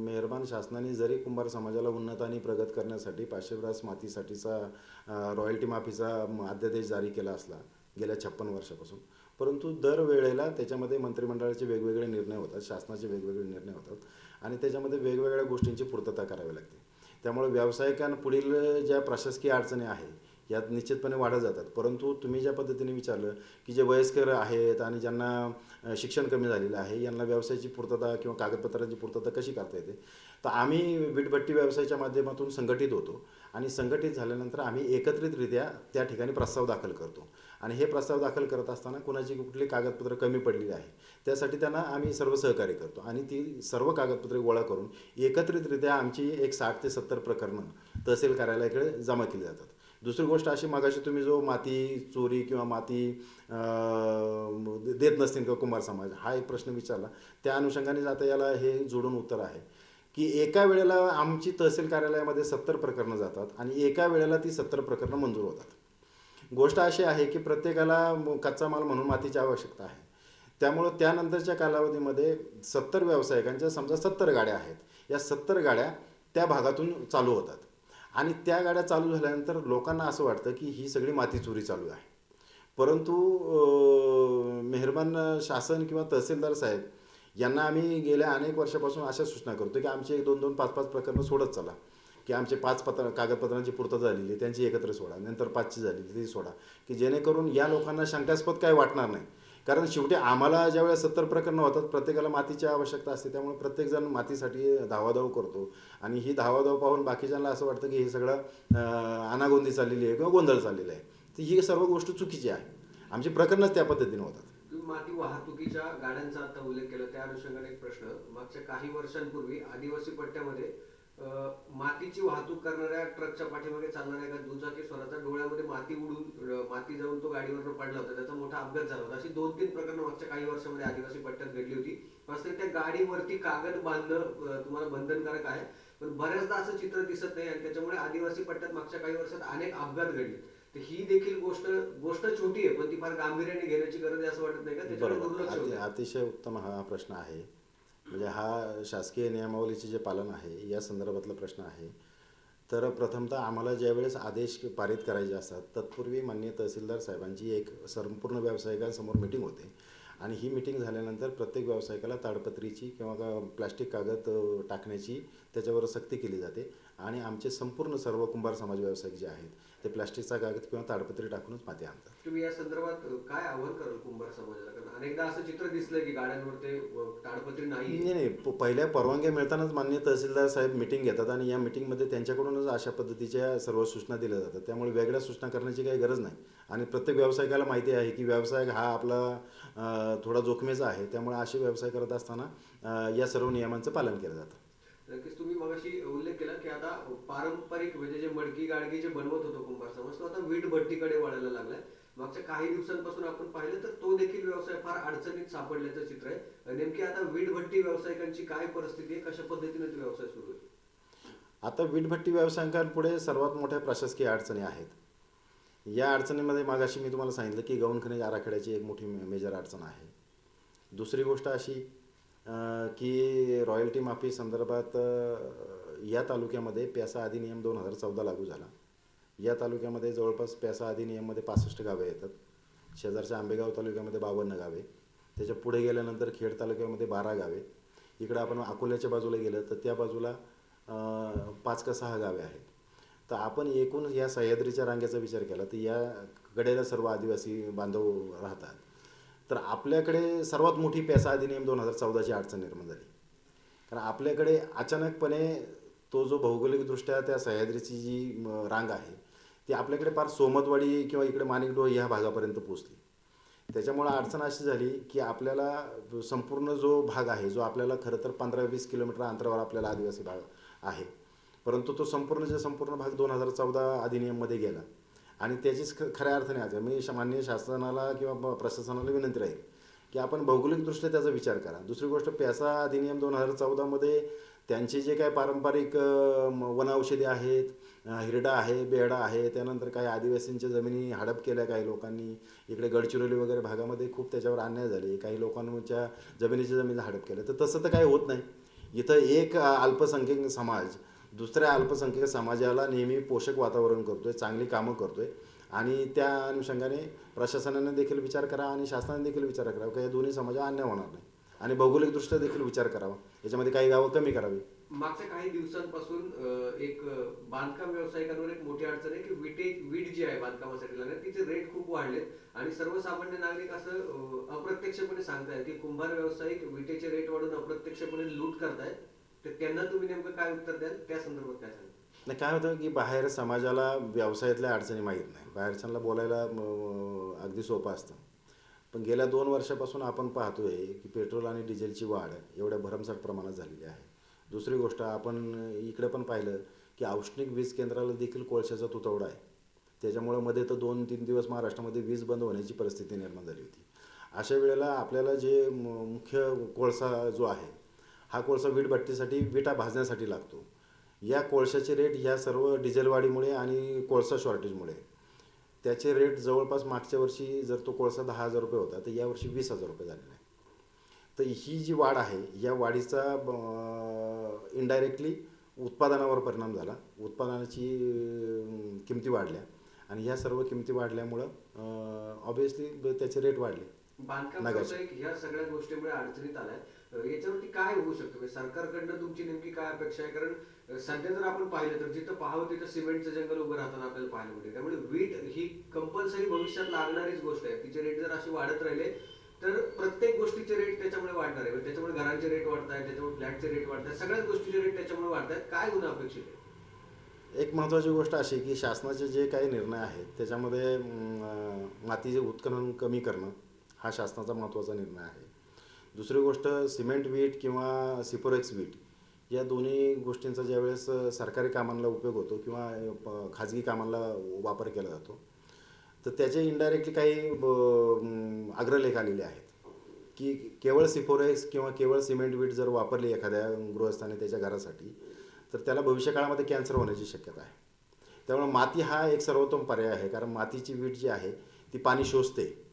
मेहरबान शासनाने जरी कुंभार समाजाला उन्नत आणि प्रगत करण्यासाठी 500 ब्रास मातीसाठीचा रॉयल्टी माफीचा अध्यादेश जारी केला असला गेल्या 56 वर्षापासून, परंतु दरवेळेला त्याच्यामध्ये मंत्रिमंडळाचे वेगवेगळे निर्णय होतात, शासनाचे वेगवेगळे निर्णय होतात आणि त्याच्यामध्ये वेगवेगळ्या गोष्टींची पूर्तता करावी लागते. त्यामुळे व्यावसायिकांपुढील ज्या प्रशासकीय अडचणी आहेत यात निश्चितपणे वाढत जातात. परंतु तुम्ही ज्या पद्धतीने विचारलं की जे वयस्कर आहेत आणि ज्यांना शिक्षण कमी झालेलं आहे यांना व्यवसायाची पूर्तता किंवा कागदपत्रांची पूर्तता कशी करता येते, तर आम्ही वीटभट्टी व्यवसायाच्या माध्यमातून संघटित होतो आणि संघटित झाल्यानंतर आम्ही एकत्रितरित्या त्या ठिकाणी प्रस्ताव दाखल करतो आणि हे प्रस्ताव दाखल करत असताना कुणाची कुठली कागदपत्रं कमी पडलेली आहे त्यासाठी त्यांना आम्ही सर्व सहकार्य करतो आणि ती सर्व कागदपत्रे गोळा करून एकत्रितरित्या आमची एक 60 ते 70 प्रकरणं तहसील कार्यालयाकडे जमा केली जातात. दुसरी गोष्ट अशी, मागाशी तुम्ही जो माती चोरी किंवा माती देत नसतील किंवा कुंभार समाज हा एक प्रश्न विचारला, त्या अनुषंगाने आता याला हे जोडून उत्तर आहे की एका वेळेला आमची तहसील कार्यालयामध्ये 70 प्रकरणं जातात आणि एका वेळेला ती 70 प्रकरणं मंजूर होतात. गोष्ट अशी आहे की प्रत्येकाला कच्चा माल म्हणून मातीची आवश्यकता आहे. त्यामुळं त्यानंतरच्या कालावधीमध्ये 70 व्यावसायिकांच्या समजा 70 गाड्या आहेत, या 70 गाड्या त्या भागातून चालू होतात आणि त्या गाड्या चालू झाल्यानंतर लोकांना असं वाटतं की ही सगळी माती चोरी चालू आहे. परंतु मेहरबान शासन किंवा तहसीलदार साहेब यांना आम्ही गेल्या अनेक वर्षापासून अशा सूचना करतो की आमचे 1-2 5-5 प्रकरणं सोडत चला, की आमचे 5 कागदपत्रांची पूर्तता झालेली आहे त्यांची एकत्र सोडा, नंतर 5ची झालेली ती सोडा, की जेणेकरून या लोकांना शंकास्पद काय वाटणार नाही. कारण शेवटी आम्हाला ज्यावेळेस 70 प्रकरणं होतात प्रत्येकाला मातीची आवश्यकता असते, त्यामुळे प्रत्येकजण मातीसाठी धावाधाव करतो आणि ही धावाधाव पाहून बाकीच्यांना असं वाटतं की हे सगळं अनागोंदी चाललेली आहे किंवा गोंधळ चाललेला आहे. तर ही सर्व गोष्ट चुकीची आहे. आमची प्रकरणंच त्या पद्धतीने होतात. तुम्ही माती वाहतुकीच्या गाड्यांचा आता उल्लेख केला, त्या अनुषंगाने एक प्रश्न. मागच्या काही वर्षांपूर्वी आदिवासी पट्ट्यामध्ये मातीची वाहतूक करणाऱ्या ट्रकच्या पाठीमागे चालणाऱ्या एका दुचाकी स्वराचा डोळ्यामध्ये माती उडून माती जाऊन तो गाडीवर पडला होता, त्याचा मोठा अपघात झाला होता. अशी 2-3 प्रकरणं मागच्या काही वर्षामध्ये आदिवासी पट्ट्यात घडली होती. वास्तविक त्या गाडीवरती कागद बांधणं तुम्हाला बंधनकारक आहे, पण बऱ्याचदा असं चित्र दिसत नाही आणि त्याच्यामुळे आदिवासी पट्ट्यात मागच्या काही वर्षात अनेक अपघात घडले. तर ही देखील गोष्ट गोष्ट छोटी आहे, पण ती फार गांभीर्याने घेण्याची गरज आहे असं वाटत नाही का? त्याच्याकडे दुर्लक्ष बरोबर. होतं. अतिशय उत्तम हा प्रश्न आहे. म्हणजे हा शासकीय नियमावलीचे जे पालन आहे या संदर्भातला प्रश्न आहे. तर प्रथमतः आम्हाला ज्यावेळेस आदेश पारित करायचे असतात तत्पूर्वी माननीय तहसीलदार साहेबांची एक संपूर्ण व्यावसायिकांसमोर मीटिंग होते आणि ही मीटिंग झाल्यानंतर प्रत्येक व्यावसायिकाला ताडपत्रीची किंवा प्लास्टिक कागद टाकण्याची त्याच्यावर सक्ती केली जाते आणि आमचे संपूर्ण सर्व कुंभार समाज व्यावसायिक जे आहेत ते प्लास्टिकचा कागद किंवा ताडपत्री टाकूनच माती आणतात. तुम्ही या संदर्भात काय आव्हान कराल कुंभार समाजाला? कारण अनेकदा असं चित्र दिसलंय की गाड्यांवर ते ताडपत्री नाही. नाही नाही पहिल्या परवानग्या मिळतानाच माननीय तहसीलदार साहेब मिटिंग घेतात आणि या मिटिंगमध्ये त्यांच्याकडूनच अशा पद्धतीच्या सर्व सूचना दिल्या जातात. त्यामुळे वेगळ्या सूचना करण्याची काही गरज नाही आणि प्रत्येक व्यावसायिकाला माहिती आहे की व्यवसाय हा आपला थोडा जोखमीचा आहे. त्यामुळे असे व्यवसाय करत असताना या सर्व नियमांचं पालन केलं जातं. नक्कीच. तुम्ही मगाशी उल्लेख केला की आता पारंपरिक म्हणजे जे मडकी गाडगी जे बनवत होतो कुंभार समाज, तो आता वीट भट्टीकडे वळायला लागलाय. मागच्या काही दिवसांपासून आपण पाहिलं तर तो देखील व्यवसाय फार अडचणीत सापडल्याचं चित्र आहे. नेमकी आता वीट भट्टी व्यावसायिकांची काय परिस्थिती आहे, कशा पद्धतीने तो व्यवसाय सुरू आहे? आता वीटभट्टी व्यावसायिकांपुढे सर्वात मोठ्या प्रशासकीय अडचणी आहेत. या अडचणीमध्ये मागाशी मी तुम्हाला सांगितलं की गौण खनिज आराखड्याची एक मोठी मेजर अडचण आहे. दुसरी गोष्ट अशी की रॉयल्टी माफी संदर्भात या तालुक्यामध्ये प्यासा अधिनियम 2014 लागू झाला. या तालुक्यामध्ये जवळपास प्यासा अधिनियममध्ये 65 गावे येतात. शेजारच्या आंबेगाव तालुक्यामध्ये 52 गावे. त्याच्या पुढे गेल्यानंतर खेड तालुक्यामध्ये 12 गावे. इकडं आपण अकोल्याच्या बाजूला गेलं तर त्या बाजूला 5 का 6 गावे आहेत. तर आपण एकूण या सह्याद्रीच्या रांगेचा विचार केला तर या कडेला सर्व आदिवासी बांधव राहतात. तर आपल्याकडे सर्वात मोठी प्यासा अधिनियम 2014ची अडचण निर्माण झाली. कारण आपल्याकडे अचानकपणे तो जो भौगोलिकदृष्ट्या त्या सह्याद्रीची जी रांग आहे ती आपल्याकडे फार सोमतवाडी किंवा इकडे माणिकडोह ह्या भागापर्यंत पोचली. त्याच्यामुळं अडचण अशी झाली की आपल्याला संपूर्ण जो भाग आहे जो आपल्याला खरं तर 15-20 किलोमीटर अंतरावर आपल्याला आदिवासी भाग आहे, परंतु तो संपूर्ण भाग 2014 अधिनियममध्ये गेला आणि त्याचीच खऱ्या अर्थाने आज मी माननीय शासनाला किंवा प्रशासनाला विनंती राहील की आपण भौगोलिकदृष्ट्या त्याचा विचार करा. दुसरी गोष्ट प्यासा अधिनियम 2014मध्ये त्यांचे जे काय पारंपरिक वनऔषधी आहेत, हिरडा आहे, बेहडा आहे, त्यानंतर काही आदिवासींच्या जमिनी हडप केल्या काही लोकांनी. इकडे गडचिरोली वगैरे भागामध्ये खूप त्याच्यावर अन्याय झाले. काही लोकांच्या जमिनी हडप केल्या. तर तसं तर काही होत नाही. इथं एक अल्पसंख्याक समाज दुसऱ्या अल्पसंख्याक समाजाला नेहमी पोषक वातावरण करतोय, चांगली कामं करतोय आणि त्या अनुषंगाने प्रशासनाने देखील विचार करावा आणि शासनाने देखील विचार करावा की या दोन्ही समाजा अन्याय होणार नाही आणि भौगोलिकदृष्ट्या देखील विचार करावा. याच्यामध्ये काही गावं कमी करावी. मागच्या काही दिवसांपासून एक बांधकाम व्यावसायिकांवर एक मोठी अडचण आहे की वीट जी आहे बांधकामासाठी लागणार तिचे रेट खूप वाढलेत आणि सर्वसामान्य नागरिक असं अप्रत्यक्षपणे सांगतायत की कुंभार व्यावसायिक विटेचे रेट वाढून अप्रत्यक्षपणे लूट करतायत. तर त्यांना तुम्ही नेमकं काय उत्तर द्याल, त्या संदर्भात काय सांगाल? नाही काय होतं की बाहेर समाजाला व्यवसायातल्या अडचणी माहीत नाही. बाहेरच्यांना बोलायला अगदी सोपं असतं. पण गेल्या 2 वर्षापासून आपण पाहतोय की पेट्रोल आणि डिझेलची वाढ एवढ्या भरमसाठ प्रमाणात झालेली आहे. दुसरी गोष्ट आपण इकडे पण पाहिलं की औष्णिक वीज केंद्राला देखील कोळशाचा तुतवडा आहे. त्याच्यामुळे मध्ये तर 2-3 दिवस महाराष्ट्रामध्ये वीज बंद होण्याची परिस्थिती निर्माण झाली होती. अशा वेळेला आपल्याला जे मुख्य कोळसा जो आहे हा कोळसा वीटभट्टीसाठी विटा भाजण्यासाठी लागतो. या कोळशाचे रेट ह्या सर्व डिझेलवाढीमुळे आणि कोळसा शॉर्टेजमुळे त्याचे रेट जवळपास मागच्या वर्षी जर तो कोळसा 10,000 रुपये होता तर यावर्षी 20,000 रुपये झालेला आहे. तर ही जी वाढ आहे या वाढीचा इनडायरेक्टली उत्पादनावर परिणाम झाला. उत्पादनाची किमती वाढल्या आणि ह्या सर्व किमती वाढल्यामुळं ऑब्व्हियसली त्याचे रेट वाढले. बांधकाम व्यावसायिक ह्या सगळ्या गोष्टीमुळे अडचणीत आलाय. याच्यावरती काय होऊ शकतं? म्हणजे सरकारकडनं तुमची नेमकी काय अपेक्षा आहे? कारण सध्या जर आपण पाहिलं तर जिथं पाहावं तिथं सिमेंटचं जंगल उभं राहताना आपल्याला पाहायला मिळते. त्यामुळे वीट ही कंपल्सरी भविष्यात लागणारीच गोष्ट आहे. तिचे रेट जर असे वाढत राहिले तर प्रत्येक गोष्टीचे रेट त्याच्यामुळे वाढणार आहे. म्हणजे त्याच्यामुळे घरांचे रेट वाढत आहेत, त्याच्यामुळे फ्लॅटचे रेट वाढत आहेत, सगळ्याच गोष्टीचे रेट त्याच्यामुळे वाढत आहेत. काय होणं अपेक्षित आहे? एक महत्त्वाची गोष्ट अशी की शासनाचे जे काही निर्णय आहेत त्याच्यामध्ये मातीचे उत्खनन कमी करणं हा शासनाचा महत्त्वाचा निर्णय आहे. दुसरी गोष्ट सिमेंट वीट किंवा सिपोरेक्स वीट या दोन्ही गोष्टींचा ज्यावेळेस सरकारी कामांना उपयोग होतो किंवा खाजगी कामांना वापर केला जातो तर त्याचे इनडायरेक्टली काही अग्रलेख आलेले आहेत की केवळ सिपोरेक्स किंवा केवळ सिमेंट वीट जर वापरली एखाद्या गृहस्थाने त्याच्या घरासाठी तर त्याला भविष्यकाळामध्ये कॅन्सर होण्याची शक्यता आहे. त्यामुळे माती हा एक सर्वोत्तम पर्याय आहे, कारण मातीची वीट जी आहे ती पाणी शोषते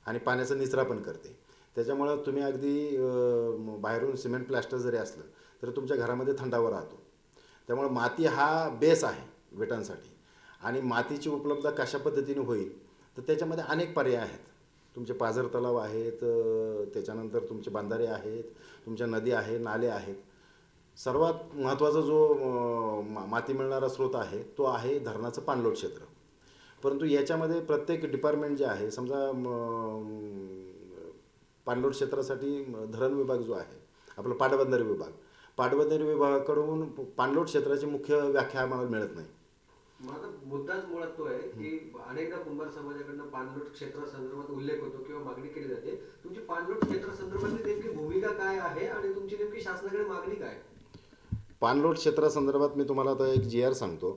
आणि पाण्याचा निचरा पण करते. त्याच्यामुळं तुम्ही अगदी बाहेरून सिमेंट प्लॅस्टर जरी असलं तरी तुमच्या घरामध्ये थंडावा राहतो. त्यामुळे माती हा बेस आहे विटांसाठी. आणि मातीची उपलब्धता कशा पद्धतीने होईल तर त्याच्यामध्ये अनेक पर्याय आहेत. तुमचे पाझर तलाव आहेत, त्याच्यानंतर तुमचे बांधारे आहेत, तुमच्या नदी आहे, नाले आहेत. सर्वात महत्त्वाचा जो माती मिळणारा स्रोत आहे तो आहे धरणाचं पाणलोट क्षेत्र. परंतु याच्यामध्ये प्रत्येक डिपार्टमेंट जे आहे समजा पाणलोट क्षेत्रासाठी धरण विभाग जो आहे आपला पाटबंधारे विभाग, पाटबंधारे विभागाकडून पाणलोट क्षेत्राची मुख्य व्याख्या आम्हाला मिळत नाही. माझा मुद्दाच मुळात तो आहे की अनेकदा कुंभार समाजाकडनं पाणलोट क्षेत्रासंदर्भात उल्लेख होतो किंवा मागणी केली जाते. तुमची पाणलोट क्षेत्रासंदर्भातली नेमकी भूमिका काय आहे आणि तुमची नेमकी शासनाकडे मागणी काय? पाणलोट क्षेत्रासंदर्भात मी तुम्हाला आता एक GR सांगतो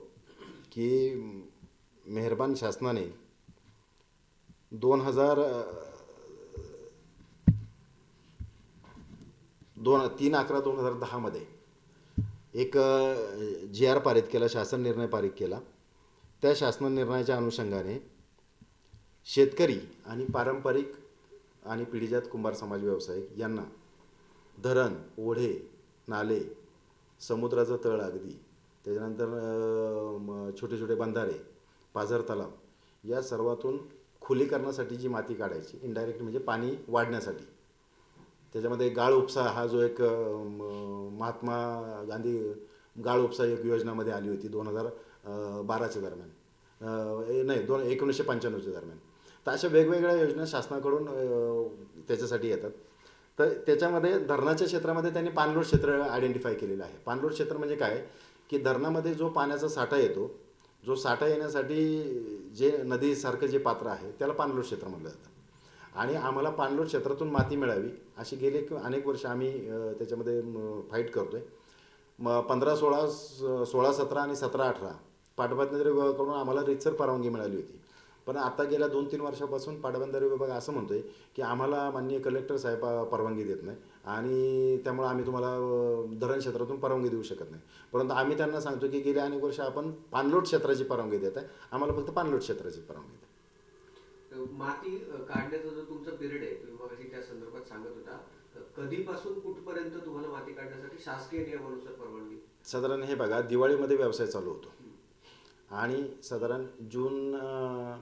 की मेहरबान शासनाने 3/11/2010 मध्ये एक GR पारित केला, शासन निर्णय पारित केला. त्या शासन निर्णयाच्या अनुषंगाने शेतकरी आणि पारंपरिक आणि पिढीजात कुंभार समाज व्यावसायिक यांना धरण, ओढे, नाले, समुद्राचं तळ अगदी, त्याच्यानंतर छोटे छोटे बंधारे, पाझर तलाव या सर्वातून खुलीकरणासाठी जी माती काढायची इनडायरेक्ट म्हणजे पाणी वाढण्यासाठी. त्याच्यामध्ये गाळ उपसा हा जो एक महात्मा गांधी गाळ उपसा एक योजनामध्ये आली होती 2012च्या दरम्यान, नाही 1995च्या दरम्यान. तर अशा वेगवेगळ्या योजना शासनाकडून त्याच्यासाठी येतात. तर त्याच्यामध्ये धरणाच्या क्षेत्रामध्ये त्यांनी पाणलोट क्षेत्र आयडेंटिफाय केलेलं आहे. पाणलोट क्षेत्र म्हणजे काय की धरणामध्ये जो पाण्याचा साठा येतो, जो साठा येण्यासाठी जे नदीसारखं जे पात्र आहे त्याला पाणलोट क्षेत्र म्हटलं जातं. आणि आम्हाला पाणलोट क्षेत्रातून माती मिळावी अशी गेले अनेक वर्ष आम्ही त्याच्यामध्ये फाईट करतो आहे. 15-16, 16-17 आणि 17-18 पाटबंधारे विभागाकडून आम्हाला रीतसर परवानगी मिळाली होती. पण आता गेल्या 2-3 वर्षापासून पाटबंधारे विभाग असं म्हणतो आहे की आम्हाला माननीय कलेक्टर साहेब परवानगी देत नाही आणि त्यामुळे आम्ही तुम्हाला धरण क्षेत्रातून परवानगी देऊ शकत नाही. परंतु आम्ही त्यांना सांगतो की गेल्या अनेक वर्ष आपण पाणलोट क्षेत्राची परवानगी देत आहे, आम्हाला फक्त पाणलोट क्षेत्राची परवानगी द्या. माती काढण्याचा जो तुमचा पिरियड आहे तुम्ही मगाशी त्या संदर्भात सांगत होता, कधीपासून कुठपर्यंत तुम्हाला माती काढण्यासाठी शासकीय नियमानुसार परवानगी? साधारण हे बघा, दिवाळीमध्ये व्यवसाय चालू होतो आणि साधारण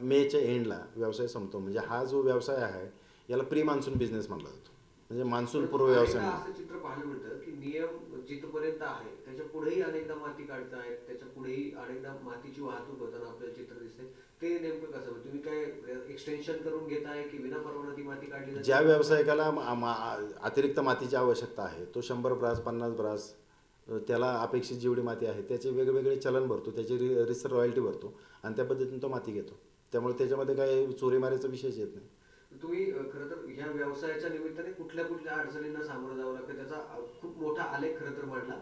मेच्या एंडला व्यवसाय संपतो. म्हणजे हा जो व्यवसाय आहे याला प्री मान्सून बिझनेस म्हटला जातो, म्हणजे मान्सून पूर्व व्यवसाय. असं चित्र पाहायला मिळतं की नियम जिथपर्यंत आहे त्याच्या पुढेही अनेकदा माती काढतायत, त्याच्या पुढेही अनेकदा मातीची वाहतूक होताना आपल्याला चित्र दिसते. ते नेमकं कसं, तुम्ही काय एक्सटेन्शन करून घेताय की विना परवाना ती माती काढली जाते? ज्या व्यावसायिकाला अतिरिक्त मातीची आवश्यकता आहे तो 100 ब्रास 50 ब्रास त्याला अपेक्षित जेवढी माती आहे त्याचे वेगवेगळे चलन भरतो, त्याची रिसर रॉयल्टी भरतो आणि त्या पद्धतीने तो माती घेतो. त्यामुळे त्याच्यामध्ये काही चोरीमारीचा विषयच येत नाही. तुम्ही खरं तर ह्या व्यवसायाच्या निमित्ताने कुठल्या कुठल्या अडचणींना सामोरं जावं लागतं त्याचा खूप मोठा आलेख खरं तर मांडला.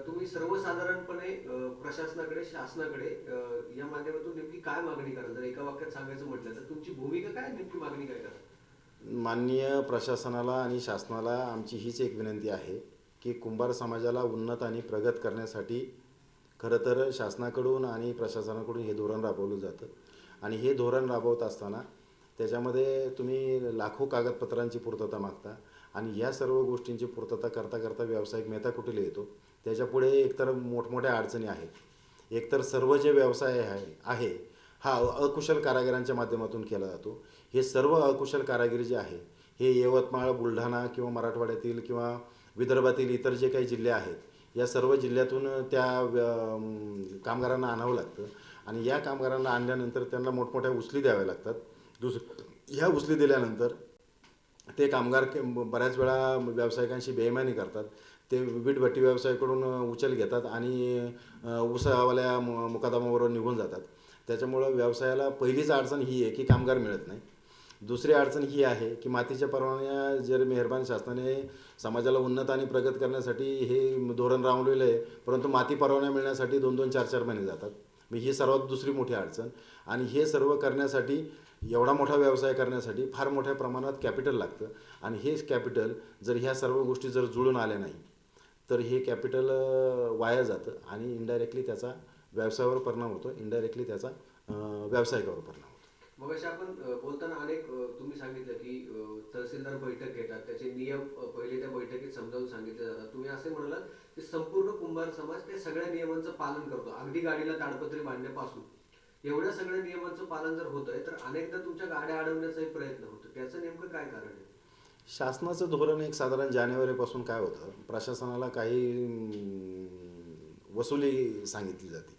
तुम्ही सर्वसाधारणपणे प्रशासनाकडे, शासनाकडे या माध्यमातून नेमकी काय मागणी कराल? जर एका वाक्यात सांगायचं म्हटलं तर तुमची भूमिका काय, नेमकी मागणी काय कराल? माननीय प्रशासनाला आणि शासनाला आमची हीच एक विनंती आहे की कुंभार समाजाला उन्नत आणि प्रगत करण्यासाठी खरं तर शासनाकडून आणि प्रशासनाकडून हे धोरण राबवलं जातं. आणि हे धोरण राबवत असताना त्याच्यामध्ये तुम्ही लाखो कागदपत्रांची पूर्तता मागता आणि या सर्व गोष्टींची पूर्तता करता करता व्यावसायिक मेहताकुटीला येतो. त्याच्यापुढे एकतर मोठमोठ्या अडचणी आहेत. एकतर सर्व जे व्यवसाय आहे हा अकुशल कारागिरांच्या माध्यमातून केला जातो. हे सर्व अकुशल कारागिरी जे आहे हे यवतमाळ, बुलढाणा किंवा मराठवाड्यातील किंवा विदर्भातील इतर जे काही जिल्हे आहेत या सर्व जिल्ह्यातून त्या कामगारांना आणावं लागतं आणि या कामगारांना आणल्यानंतर त्यांना मोठमोठ्या उचली द्याव्या लागतात. ह्या उचली दिल्यानंतर ते कामगार बऱ्याच वेळा व्यावसायिकांशी बेईमानी करतात. ते वीटभट्टी व्यावसायिकडून उचल घेतात आणि ऊसावाल्या मुकादमावर निघून जातात. त्याच्यामुळं व्यवसायाला पहिलीच अडचण ही आहे की कामगार मिळत नाही. दुसरी अडचण ही आहे की मातीच्या परवान्या जर मेहरबान शासनाने समाजाला उन्नत आणि प्रगत करण्यासाठी हे धोरण राबवलेलं आहे, परंतु माती परवाना मिळण्यासाठी 2-2, 4-4 महिने जातात. मग ही सर्वात दुसरी मोठी अडचण. आणि हे सर्व करण्यासाठी, एवढा मोठा व्यवसाय करण्यासाठी फार मोठ्या प्रमाणात कॅपिटल लागतं आणि हेच कॅपिटल जर ह्या सर्व गोष्टी जर जुळून आल्या नाही तर हे कॅपिटल वाया जातं आणि इनडायरेक्टली त्याचा व्यवसायावर परिणाम होतो, इनडायरेक्टली त्याचा व्यावसायिकावर परिणाम होतो. मग अशा आपण बोलताना अनेक तुम्ही सांगितलं की तहसीलदार बैठक घेतात, त्याचे नियम पहिले त्या बैठकीत समजावून सांगितले जातात. तुम्ही असे म्हणालात की संपूर्ण कुंभार समाज त्या सगळ्या नियमांचं पालन करतो, अगदी गाडीला ताडपत्री बांधण्यापासून. एवढ्या सगळ्या नियमांचं पालन जर होतंय तर अनेकदा तुमच्या गाड्या अडवण्याचाही प्रयत्न होतो. त्याचं नेमकं काय कारण आहे? शासनाचं धोरण एक साधारण जानेवारीपासून काय होतं, प्रशासनाला काही वसुली सांगितली जाते.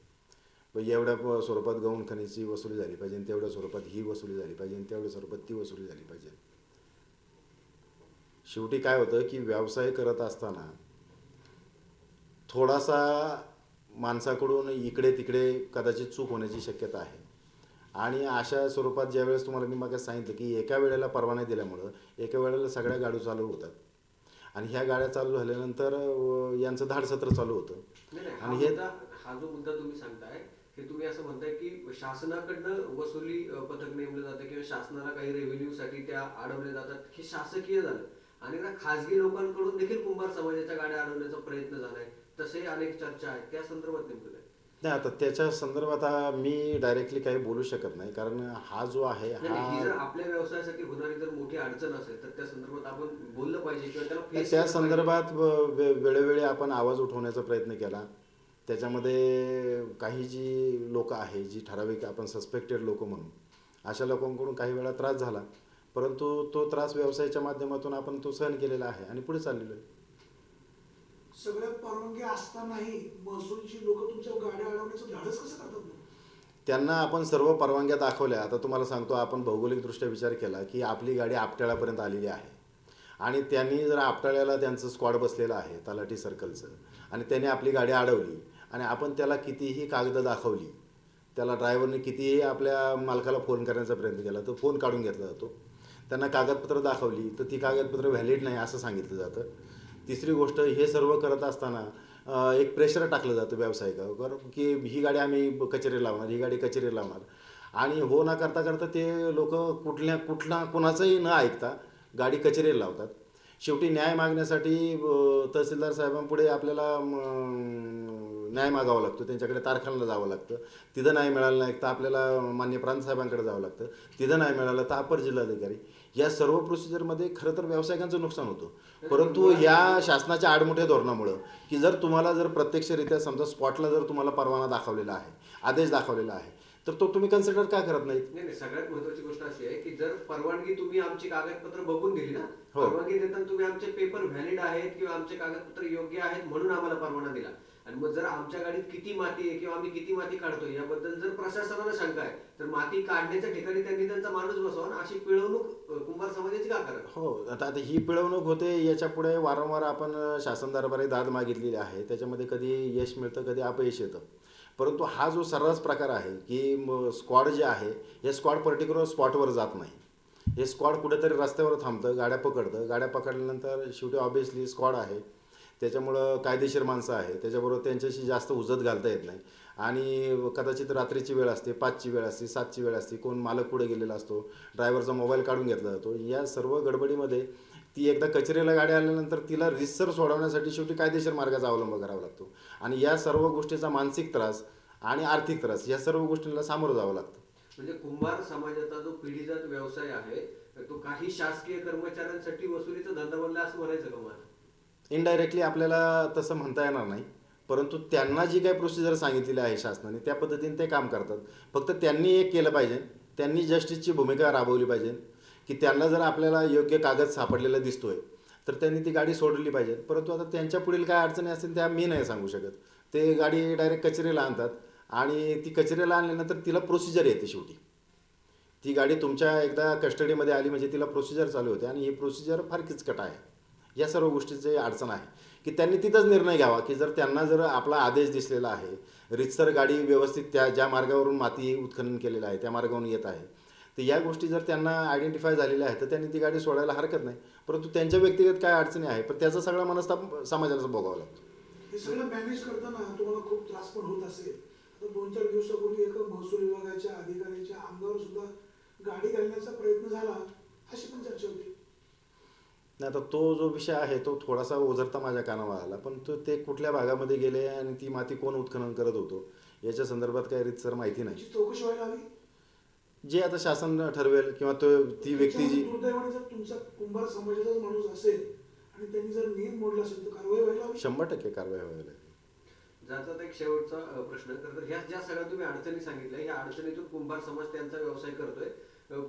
एवढ्या स्वरूपात गौण खनिजची वसुली झाली पाहिजे, तेवढ्या स्वरूपात ही वसुली झाली पाहिजे, तेवढ्या स्वरूपात ती वसुली झाली पाहिजे. शेवटी काय होतं की व्यवसाय करत असताना थोडासा माणसाकडून इकडे तिकडे कदाचित चूक होण्याची शक्यता आहे. आणि अशा स्वरूपात ज्यावेळेस तुम्हाला मी मागे सांगितलं की एका वेळेला परवाने दिल्यामुळं एका वेळेला सगळ्या गाड्या चालू होतात आणि ह्या गाड्या चालू झाल्यानंतर यांचं धाडसत्र चालू होतं. आणि हे हा जो मुद्दा तुम्ही सांगताय की तुम्ही असं म्हणताय की शासनाकडनं वसुली पथक नेमलं जातं किंवा शासनाला काही रेव्हेन्यू साठी त्या अडवल्या जातात, हे शासकीय झालं. आणि खाजगी लोकांकडून देखील कुंभार समाजाच्या गाड्या अडवण्याचा प्रयत्न झालाय, तसे अनेक चर्चा आहेत. त्या संदर्भात नेमकं काय? नाही, आता त्याच्या संदर्भात मी डायरेक्टली काही बोलू शकत नाही, कारण हा जो आहे ही जर आपल्या व्यवसायासाठी होणारी जर मोठी अडचण असेल तर त्या संदर्भात आपण बोललं पाहिजे किंवा त्याला त्या संदर्भात वेळोवेळी आपण आवाज उठवण्याचा प्रयत्न केला. त्याच्यामध्ये काही जी लोक आहे, जी ठराविक आपण सस्पेक्टेड लोक म्हणून, अशा लोकांकडून काही वेळा त्रास झाला, परंतु तो त्रास व्यवसायाच्या माध्यमातून आपण तो सहन केलेला आहे आणि पुढे चाललेलो आहे. सगळ्यात परवानगी असतानाही महसूलची लोक तुमच्या गाड्या अडवण्याचं धाडस कसं करतात? त्यांना आपण सर्व परवानग्या दाखवल्या. आता तुम्हाला सांगतो, आपण भौगोलिकदृष्ट्या विचार केला की आपली गाडी आपटाळ्यापर्यंत आलेली आहे आणि त्यांनी जर आपटाळ्याला त्यांचं स्क्वॉड बसलेलं आहे तलाठी सर्कलचं आणि त्याने आपली गाडी अडवली आणि आपण त्याला कितीही कागद दाखवली, त्याला ड्रायव्हरने कितीही आपल्या मालकाला फोन करण्याचा प्रयत्न केला तर फोन काढून घेतला जातो. त्यांना कागदपत्र दाखवली तर ती कागदपत्र व्हॅलिड नाही असं सांगितलं जातं. तिसरी गोष्ट, हे सर्व करत असताना एक प्रेशर टाकलं जातं व्यावसायिकावर की ही गाडी आम्ही कचेरी लावणार, ही गाडी कचेरी लावणार. आणि हो ना करता करता ते लोक कुणाचंही न ऐकता गाडी कचेरीला लावतात. शेवटी न्याय मागण्यासाठी तहसीलदार साहेबांपुढे आपल्याला न्याय मागावा लागतो, त्यांच्याकडे तारखान्याला जावं लागतं. तिथं नाही मिळालं नाही तर आपल्याला मान्य प्रांत साहेबांकडे जावं लागतं. तिथं नाही मिळालं तर अपर जिल्हाधिकारी. या सर्व प्रोसिजरमध्ये खरं तर व्यावसायिकांचं नुकसान होतं. परंतु या शासनाच्या आडमुठ्या धोरणामुळं की जर तुम्हाला जर प्रत्यक्षरित्या समजा स्पॉटला जर तुम्हाला परवाना दाखवलेला आहे, आदेश दाखवलेला आहे, तर तो तुम्ही कन्सिडर का करत नाहीत? नाही, सगळ्यात महत्वाची गोष्ट अशी आहे की जर परवानगी तुम्ही आमची कागदपत्र बघून दिली ना, हो. परवानगी देताना तुम्ही आमचे पेपर व्हॅलिड आहेत किंवा आमचे कागदपत्र योग्य आहेत म्हणून आम्हाला परवाना दिला. आणि मग जर आमच्या गाडीत किती माती आहे किंवा आम्ही किती माती काढतोय याबद्दल जर प्रशासनाला शंका आहे तर माती काढण्याच्या ठिकाणी त्यांनी त्यांचा माणूस बसवा ना, अशी पिळवणूक कुंभार समाजाची का करत? हो, आता ही पिळवणूक होते. याच्या पुढे वारंवार आपण शासन दरबारी दाद मागितलेली आहे. त्याच्यामध्ये कधी यश मिळतं, कधी अपयश येतं. परंतु हा जो सर्रास प्रकार आहे की स्क्वॉड जे आहे हे स्क्वॉड पर्टिक्युलर स्पॉटवर जात नाही. हे स्क्वॉड कुठेतरी रस्त्यावर थांबतं, गाड्या पकडतं. गाड्या पकडल्यानंतर शेवटी ऑब्वियसली स्क्वॉड आहे, त्याच्यामुळं कायदेशीर माणसं आहे, त्याच्याबरोबर त्यांच्याशी जास्त उजत घालता येत नाही. आणि कदाचित रात्रीची वेळ असते, 5ची वेळ असते, 7ची वेळ असते, कोण मालक पुढे गेलेला असतो, ड्रायव्हरचा मोबाईल काढून घेतला जातो. या सर्व गडबडीमध्ये ती एकदा कचेरीला गाडी आल्यानंतर तिला रितसर सोडवण्यासाठी शेवटी कायदेशीर मार्गाचा अवलंब करावा लागतो. आणि या सर्व गोष्टीचा मानसिक त्रास आणि आर्थिक त्रास या सर्व गोष्टींना सामोरं जावं लागतं. म्हणजे कुंभार समाजाचा जो पिढीजात व्यवसाय आहे तो काही शासकीय कर्मचाऱ्यांसाठी वसुलीचा धंदा बनला असं म्हणायचं का मला? इनडायरेक्टली आपल्याला तसं म्हणता येणार नाही, परंतु त्यांना जी काही प्रोसिजर सांगितलेली आहे शासनाने त्या पद्धतीने ते काम करतात. फक्त त्यांनी एक केलं पाहिजे, त्यांनी जस्टिसची भूमिका राबवली पाहिजे की त्यांना जर आपल्याला योग्य कागद सापडलेला दिसतोय तर त्यांनी ती गाडी सोडली पाहिजे. परंतु आता त्यांच्या पुढील काय अडचणी असतील त्या मी नाही सांगू शकत. ते गाडी डायरेक्ट कचेरीला आणतात आणि ती कचेरीला आणल्यानंतर तिला प्रोसिजर येते शेवटी. ती गाडी तुमच्या एकदा कस्टडीमध्ये आली म्हणजे तिला प्रोसिजर चालू होते आणि ही प्रोसिजर फार किचकट आहे. या सर्व गोष्टीची अडचण आहे की त्यांनी तिथंच निर्णय घ्यावा की जर त्यांना जर आपला आदेश दिसलेला आहे, रितसर गाडी व्यवस्थित त्या ज्या मार्गावरून माती उत्खनन केलेलं आहे त्या मार्गावरून येत आहे, तर या गोष्टी जर त्यांना आयडेंटिफाय झालेल्या आहेत तर त्यांनी ती गाडी सोडायला हरकत नाही. परंतु त्यांच्या व्यक्तिगत काय अडचणी आहे पण त्याचा सगळा मनस्ताप समाजाला भोगावा लागतो. हे सगळं मॅनेज करताना तुम्हाला खूप त्रास पण होत असेल. आता 2-4 दिवसापूर्वी एका महसूल विभागाच्या अधिकाऱ्याच्या अंगावर सुद्धा गाडी घालण्याचा प्रयत्न झाला, अशी पण चर्चा होती. नाही, आता तो जो विषय आहे तो थोडासा ओझरता माझ्या कानावर आला, पण ते कुठल्या भागामध्ये गेले आणि ती माती कोण उत्खनन करत होतो याच्या संदर्भात काही रीतसर माहिती नाही. त्याची चौकशी व्हायला हवी. जे आता शासन ठरवेल किंवा तो ती व्यक्ती जी दुर्दैवाने जर तुमचा कुंभार समाजाचाच माणूस असेल आणि त्यांनी जर नियम मोडला असेल तर कारवाई व्हायला हवी. 100% कारवाई व्हावी लागेल. ज्याचा आता एक शेवटचा प्रश्न तर ह्या ज्या सगळ्या तुम्ही अडचणी सांगितल्या, ह्या अडचणीतून कुंभार समाज त्यांचा व्यवसाय करतोय.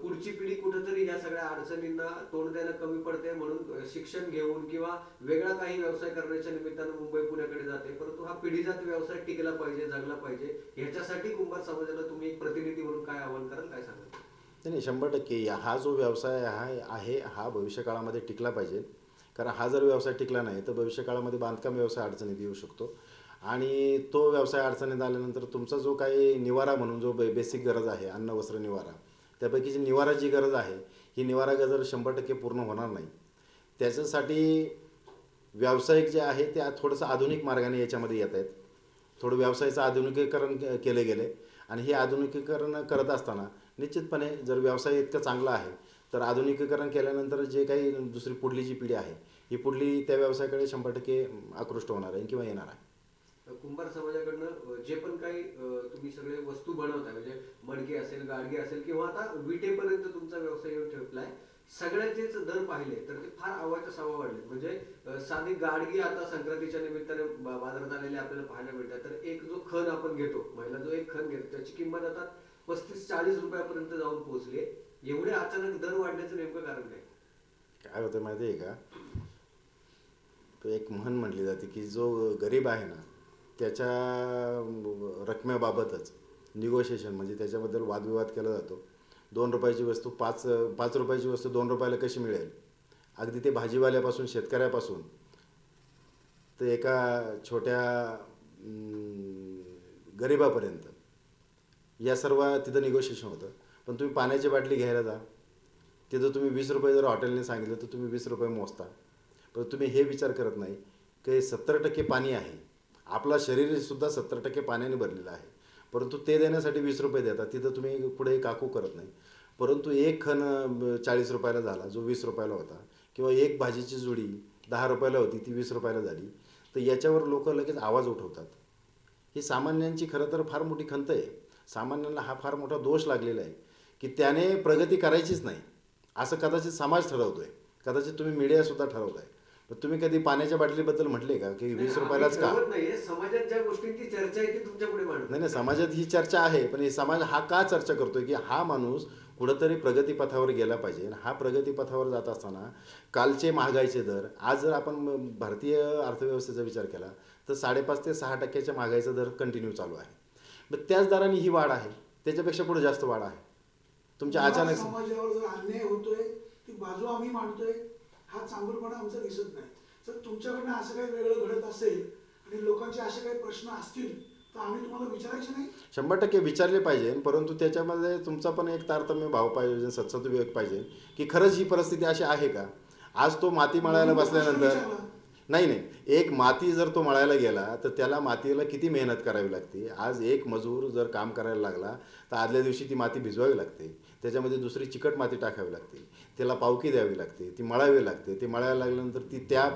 पुढची पिढी कुठेतरी या सगळ्या अडचणींना तोंड द्यायला कमी पडते म्हणून शिक्षण घेऊन किंवा वेगळा काही व्यवसाय करण्याच्या निमित्तानं मुंबई पुण्याकडे जाते. परंतु हा पिढीजात व्यवसाय टिकला पाहिजे, जगला पाहिजे, ह्याच्यासाठी कुंभार समाजाला तुम्ही एक प्रतिनिधी म्हणून काय आवाहन कराल, काय सांगाल? नाही, 100% हा जो व्यवसाय आहे हा भविष्यकाळामध्ये टिकला पाहिजे. कारण हा जर व्यवसाय टिकला नाही तर भविष्यकाळामध्ये बांधकाम व्यवसाय अडचणीत येऊ शकतो आणि तो व्यवसाय अडचणीत आल्यानंतर तुमचा जो काही निवारा म्हणून जो बेसिक गरज आहे, अन्न वस्त्र निवारा, त्यापैकी जी निवारा जी गरज आहे ही निवारा गरज 100% पूर्ण होणार नाही. त्याच्यासाठी व्यावसायिक जे आहे ते थोडंसं आधुनिक मार्गाने याच्यामध्ये येत आहेत. थोडं व्यवसायाचं आधुनिकीकरण केले गेले आणि हे आधुनिकीकरण करत असताना निश्चितपणे जर व्यवसाय इतका चांगला आहे तर आधुनिकीकरण केल्यानंतर जे काही दुसरी पुढली जी पिढी आहे ही पुढली त्या व्यवसायाकडे 100% आकृष्ट होणार आहे किंवा येणार आहे. कुंभार समाजाकडनं जे पण काही तुम्ही सगळे वस्तू बनवताय म्हणजे मडके असेल, गाडगे असेल किंवा आता विटेपर्यंत तुमचा व्यवसाय येऊन ठेवलाय, सगळ्याचेच दर पाहिले तर ते फार अवाच्या सवा वाढले. म्हणजे साधी गाडगी आता संक्रांतीच्या निमित्ताने बाजारात आलेले आपल्याला पाहायला मिळतात. तर एक जो खण आपण घेतो, महिला जो एक खण घेतो त्याची किंमत आता 35-40 रुपयापर्यंत जाऊन पोहोचली. एवढे अचानक दर वाढण्याचं नेमकं कारण काय? काय होतं माहिती आहे का, तो एक म्हण म्हटली जाते की जो गरीब आहे ना त्याच्या रकमेबाबतच निगोशिएशन म्हणजे त्याच्याबद्दल वादविवाद केला जातो. 2 रुपयाची वस्तू 5 रुपयाची वस्तू 2 रुपयाला कशी मिळेल, अगदी ते भाजीवाल्यापासून शेतकऱ्यापासून तर एका छोट्या गरिबापर्यंत या सर्व तिथं निगोशिएशन होतं. पण तुम्ही पाण्याची बाटली घ्यायला जा, तिथं तुम्ही 20 रुपये जर हॉटेलने सांगितलं तर तुम्ही 20 रुपये मोजता. पण तुम्ही हे विचार करत नाही की 70% पाणी आहे, आपला शरीरसुद्धा 70% पाण्याने भरलेलं आहे, परंतु ते देण्यासाठी 20 रुपये देतात. तिथं तुम्ही पुढे काकू करत नाही. परंतु एक खण 40 रुपयाला झाला जो 20 रुपयाला होता, किंवा एक भाजीची जुडी 10 रुपयाला होती ती 20 रुपयाला झाली, तर याच्यावर लोक लगेच आवाज उठवतात. ही सामान्यांची खरं तर फार मोठी खंत आहे. सामान्यांना हा फार मोठा दोष लागलेला आहे की त्याने प्रगती करायचीच नाही असं कदाचित समाज ठरवतोय, कदाचित तुम्ही मीडियासुद्धा ठरवताय. पण तुम्ही कधी पाण्याच्या बाटलीबद्दल म्हटले का की 20 रुपयालाच का? समाजात ज्या गोष्टींची चर्चा आहे ती तुमच्या पुढे मांडतो. नाही, समाजात ही चर्चा आहे, पण हे समाज हा का चर्चा करतोय की हा माणूस कुठंतरी प्रगतीपथावर गेला पाहिजे. हा प्रगतीपथावर जात असताना कालचे महागाईचे दर, आज जर आपण भारतीय अर्थव्यवस्थेचा विचार केला तर 5.5 ते 6% महागाईचा दर कंटिन्यू चालू आहे. मग त्याच दराने ही वाढ आहे, त्याच्यापेक्षा पुढे जास्त वाढ आहे. तुमच्या अचानक समाजावर जर अन्याय होतोय ती बाजू आम्ही मांडतोय, हा चांगलपणा आमचा दिसत नाही. जर तुमच्याकडनं असं काही वेगळं घडत असेल आणि लोकांचे असे काही प्रश्न असतील तर आम्ही तुम्हाला विचारायचे नाही? 100% विचारले पाहिजे, परंतु त्याच्यामध्ये तुमचा पण एक तारतम्य भाव पाहिजे, सत्सद विवेक पाहिजे की खरंच ही परिस्थिती अशी आहे का. आज तो माती मळायला बसल्यानंतर नाही, एक माती जर तो मळायला गेला तर त्याला मातीला किती मेहनत करावी लागते. आज एक मजूर जर काम करायला लागला तर आदल्या दिवशी ती माती भिजवावी लागते, त्याच्यामध्ये दुसरी चिकट माती टाकावी लागते, त्याला पावकी द्यावी लागते, ती मळावी लागते. ती मळायला लागल्यानंतर ती त्या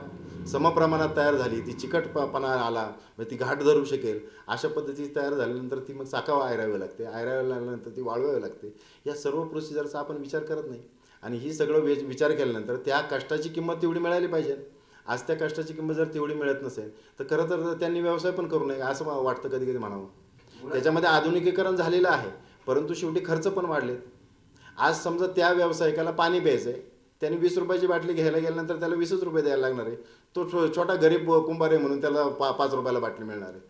समप्रमाणात तयार झाली, ती चिकटपणा आला म्हणजे ती घाट धरू शकेल अशा पद्धतीची तयार झाल्यानंतर ती मग चाकावर आयरावी लागते, आयरावी लागल्यानंतर ती वाळवावी लागते. या सर्व प्रोसिजरचा आपण विचार करत नाही आणि ही सगळं विचार केल्यानंतर त्या कष्टाची किंमत तेवढी मिळाली पाहिजे. आज त्या कष्टाची किंमत जर तेवढी मिळत नसेल तर खरं तर त्यांनी व्यवसाय पण करू नये असं वाटतं कधी कधी म्हणावं. त्याच्यामध्ये आधुनिकीकरण झालेलं आहे, परंतु शेवटी खर्च पण वाढलेत. आज समजा त्या व्यावसायिकाला पाणी प्यायचं आहे, त्याने 20 रुपयाची बाटली घ्यायला गेल्यानंतर त्याला 20च रुपये द्यायला लागणार आहे. तो छोटा गरीब कुंभार आहे म्हणून त्याला 5 रुपयाला बाटली मिळणार आहे.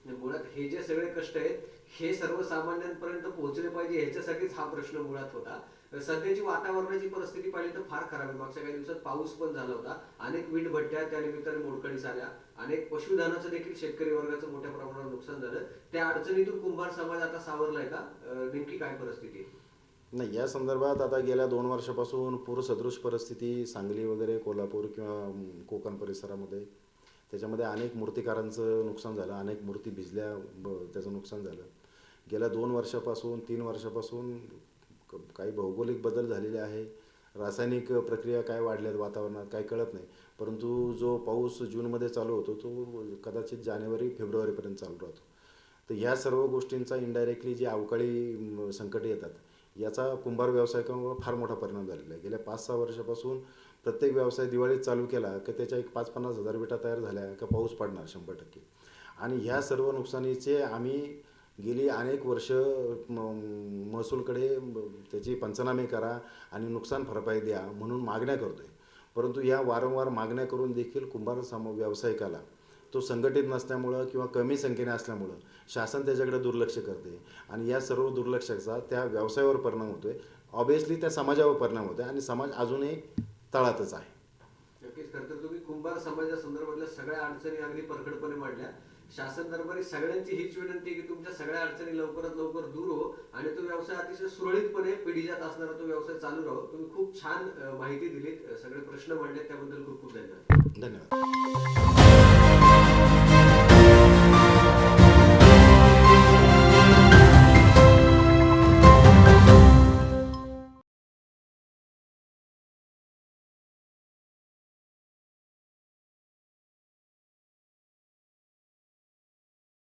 आणि मुळात हे जे सगळे कष्ट आहेत हे सर्वसामान्यांपर्यंत पोहोचले पाहिजे ह्याच्यासाठीच हा प्रश्न मुळात होता. सध्याची वातावरणाची परिस्थिती पाहिली तर फार खराब आहे. मागच्या काही दिवसात पाऊस पण झाला होता, अनेक वीट भट्ट्या त्या निमित्ताने मोडकळीस आल्या, अनेक पशुधनाचं देखील शेतकरी वर्गाचं मोठ्या प्रमाणावर नुकसान झालं. त्या अडचणीतून कुंभार समाज आता सावरलाय का? नेमकी काय परिस्थिती आहे? नाही, या संदर्भात आता गेल्या 2 वर्षापासून पूरसदृश परिस्थिती सांगली वगैरे, कोल्हापूर किंवा कोकण परिसरामध्ये, त्याच्यामध्ये अनेक मूर्तिकारांचं नुकसान झालं, अनेक मूर्ती भिजल्या, त्याचं नुकसान झालं. गेल्या 2 वर्षापासून 3 वर्षापासून काही भौगोलिक बदल झालेले आहे, रासायनिक प्रक्रिया काय वाढल्यात वातावरणात काय कळत नाही. परंतु जो पाऊस जूनमध्ये चालू होतो तो कदाचित जानेवारी फेब्रुवारीपर्यंत चालू राहतो. तर ह्या सर्व गोष्टींचा इनडायरेक्टली जी अवकाळी संकटे येतात याचा कुंभार व्यावसायिकांवर फार मोठा परिणाम झालेला आहे. गेल्या 5-6 वर्षापासून प्रत्येक व्यवसाय दिवाळीत चालू केला की त्याच्या एक 5-50 हजार विटा तयार झाल्या का पाऊस पडणार 100%. आणि ह्या सर्व नुकसानीचे आम्ही गेली अनेक वर्ष महसूलकडे त्याची पंचनामे करा आणि नुकसान भरपाई द्या म्हणून मागण्या करतोय. परंतु या वारंवार मागण्या करून देखील कुंभार व्यावसायिकाला तो संघटित नसल्यामुळं किंवा कमी संख्येने असल्यामुळं शासन त्याच्याकडे दुर्लक्ष करते आणि या सर्व दुर्लक्षाचा त्या व्यवसायावर परिणाम होतोय. ऑब्वियसली त्या समाजावर परिणाम होतोय आणि समाज अजूनही तळातच आहे. नक्कीच. खरं तर तुम्ही कुंभार समाजा संदर्भातल्या सगळ्या अडचणी अगदी परखडपणे मांडल्या. शासन दरबारी सगळ्यांची हीच विनंती आहे की तुमच्या सगळ्या अडचणी लवकरात लवकर दूर हो आणि तो व्यवसाय अतिशय सुरळीतपणे पिढीजात असणारा तो व्यवसाय चालू राहो. तुम्ही खूप छान माहिती दिलीत, सगळे प्रश्न मांडलेत, त्याबद्दल खूप खूप धन्यवाद. धन्यवाद.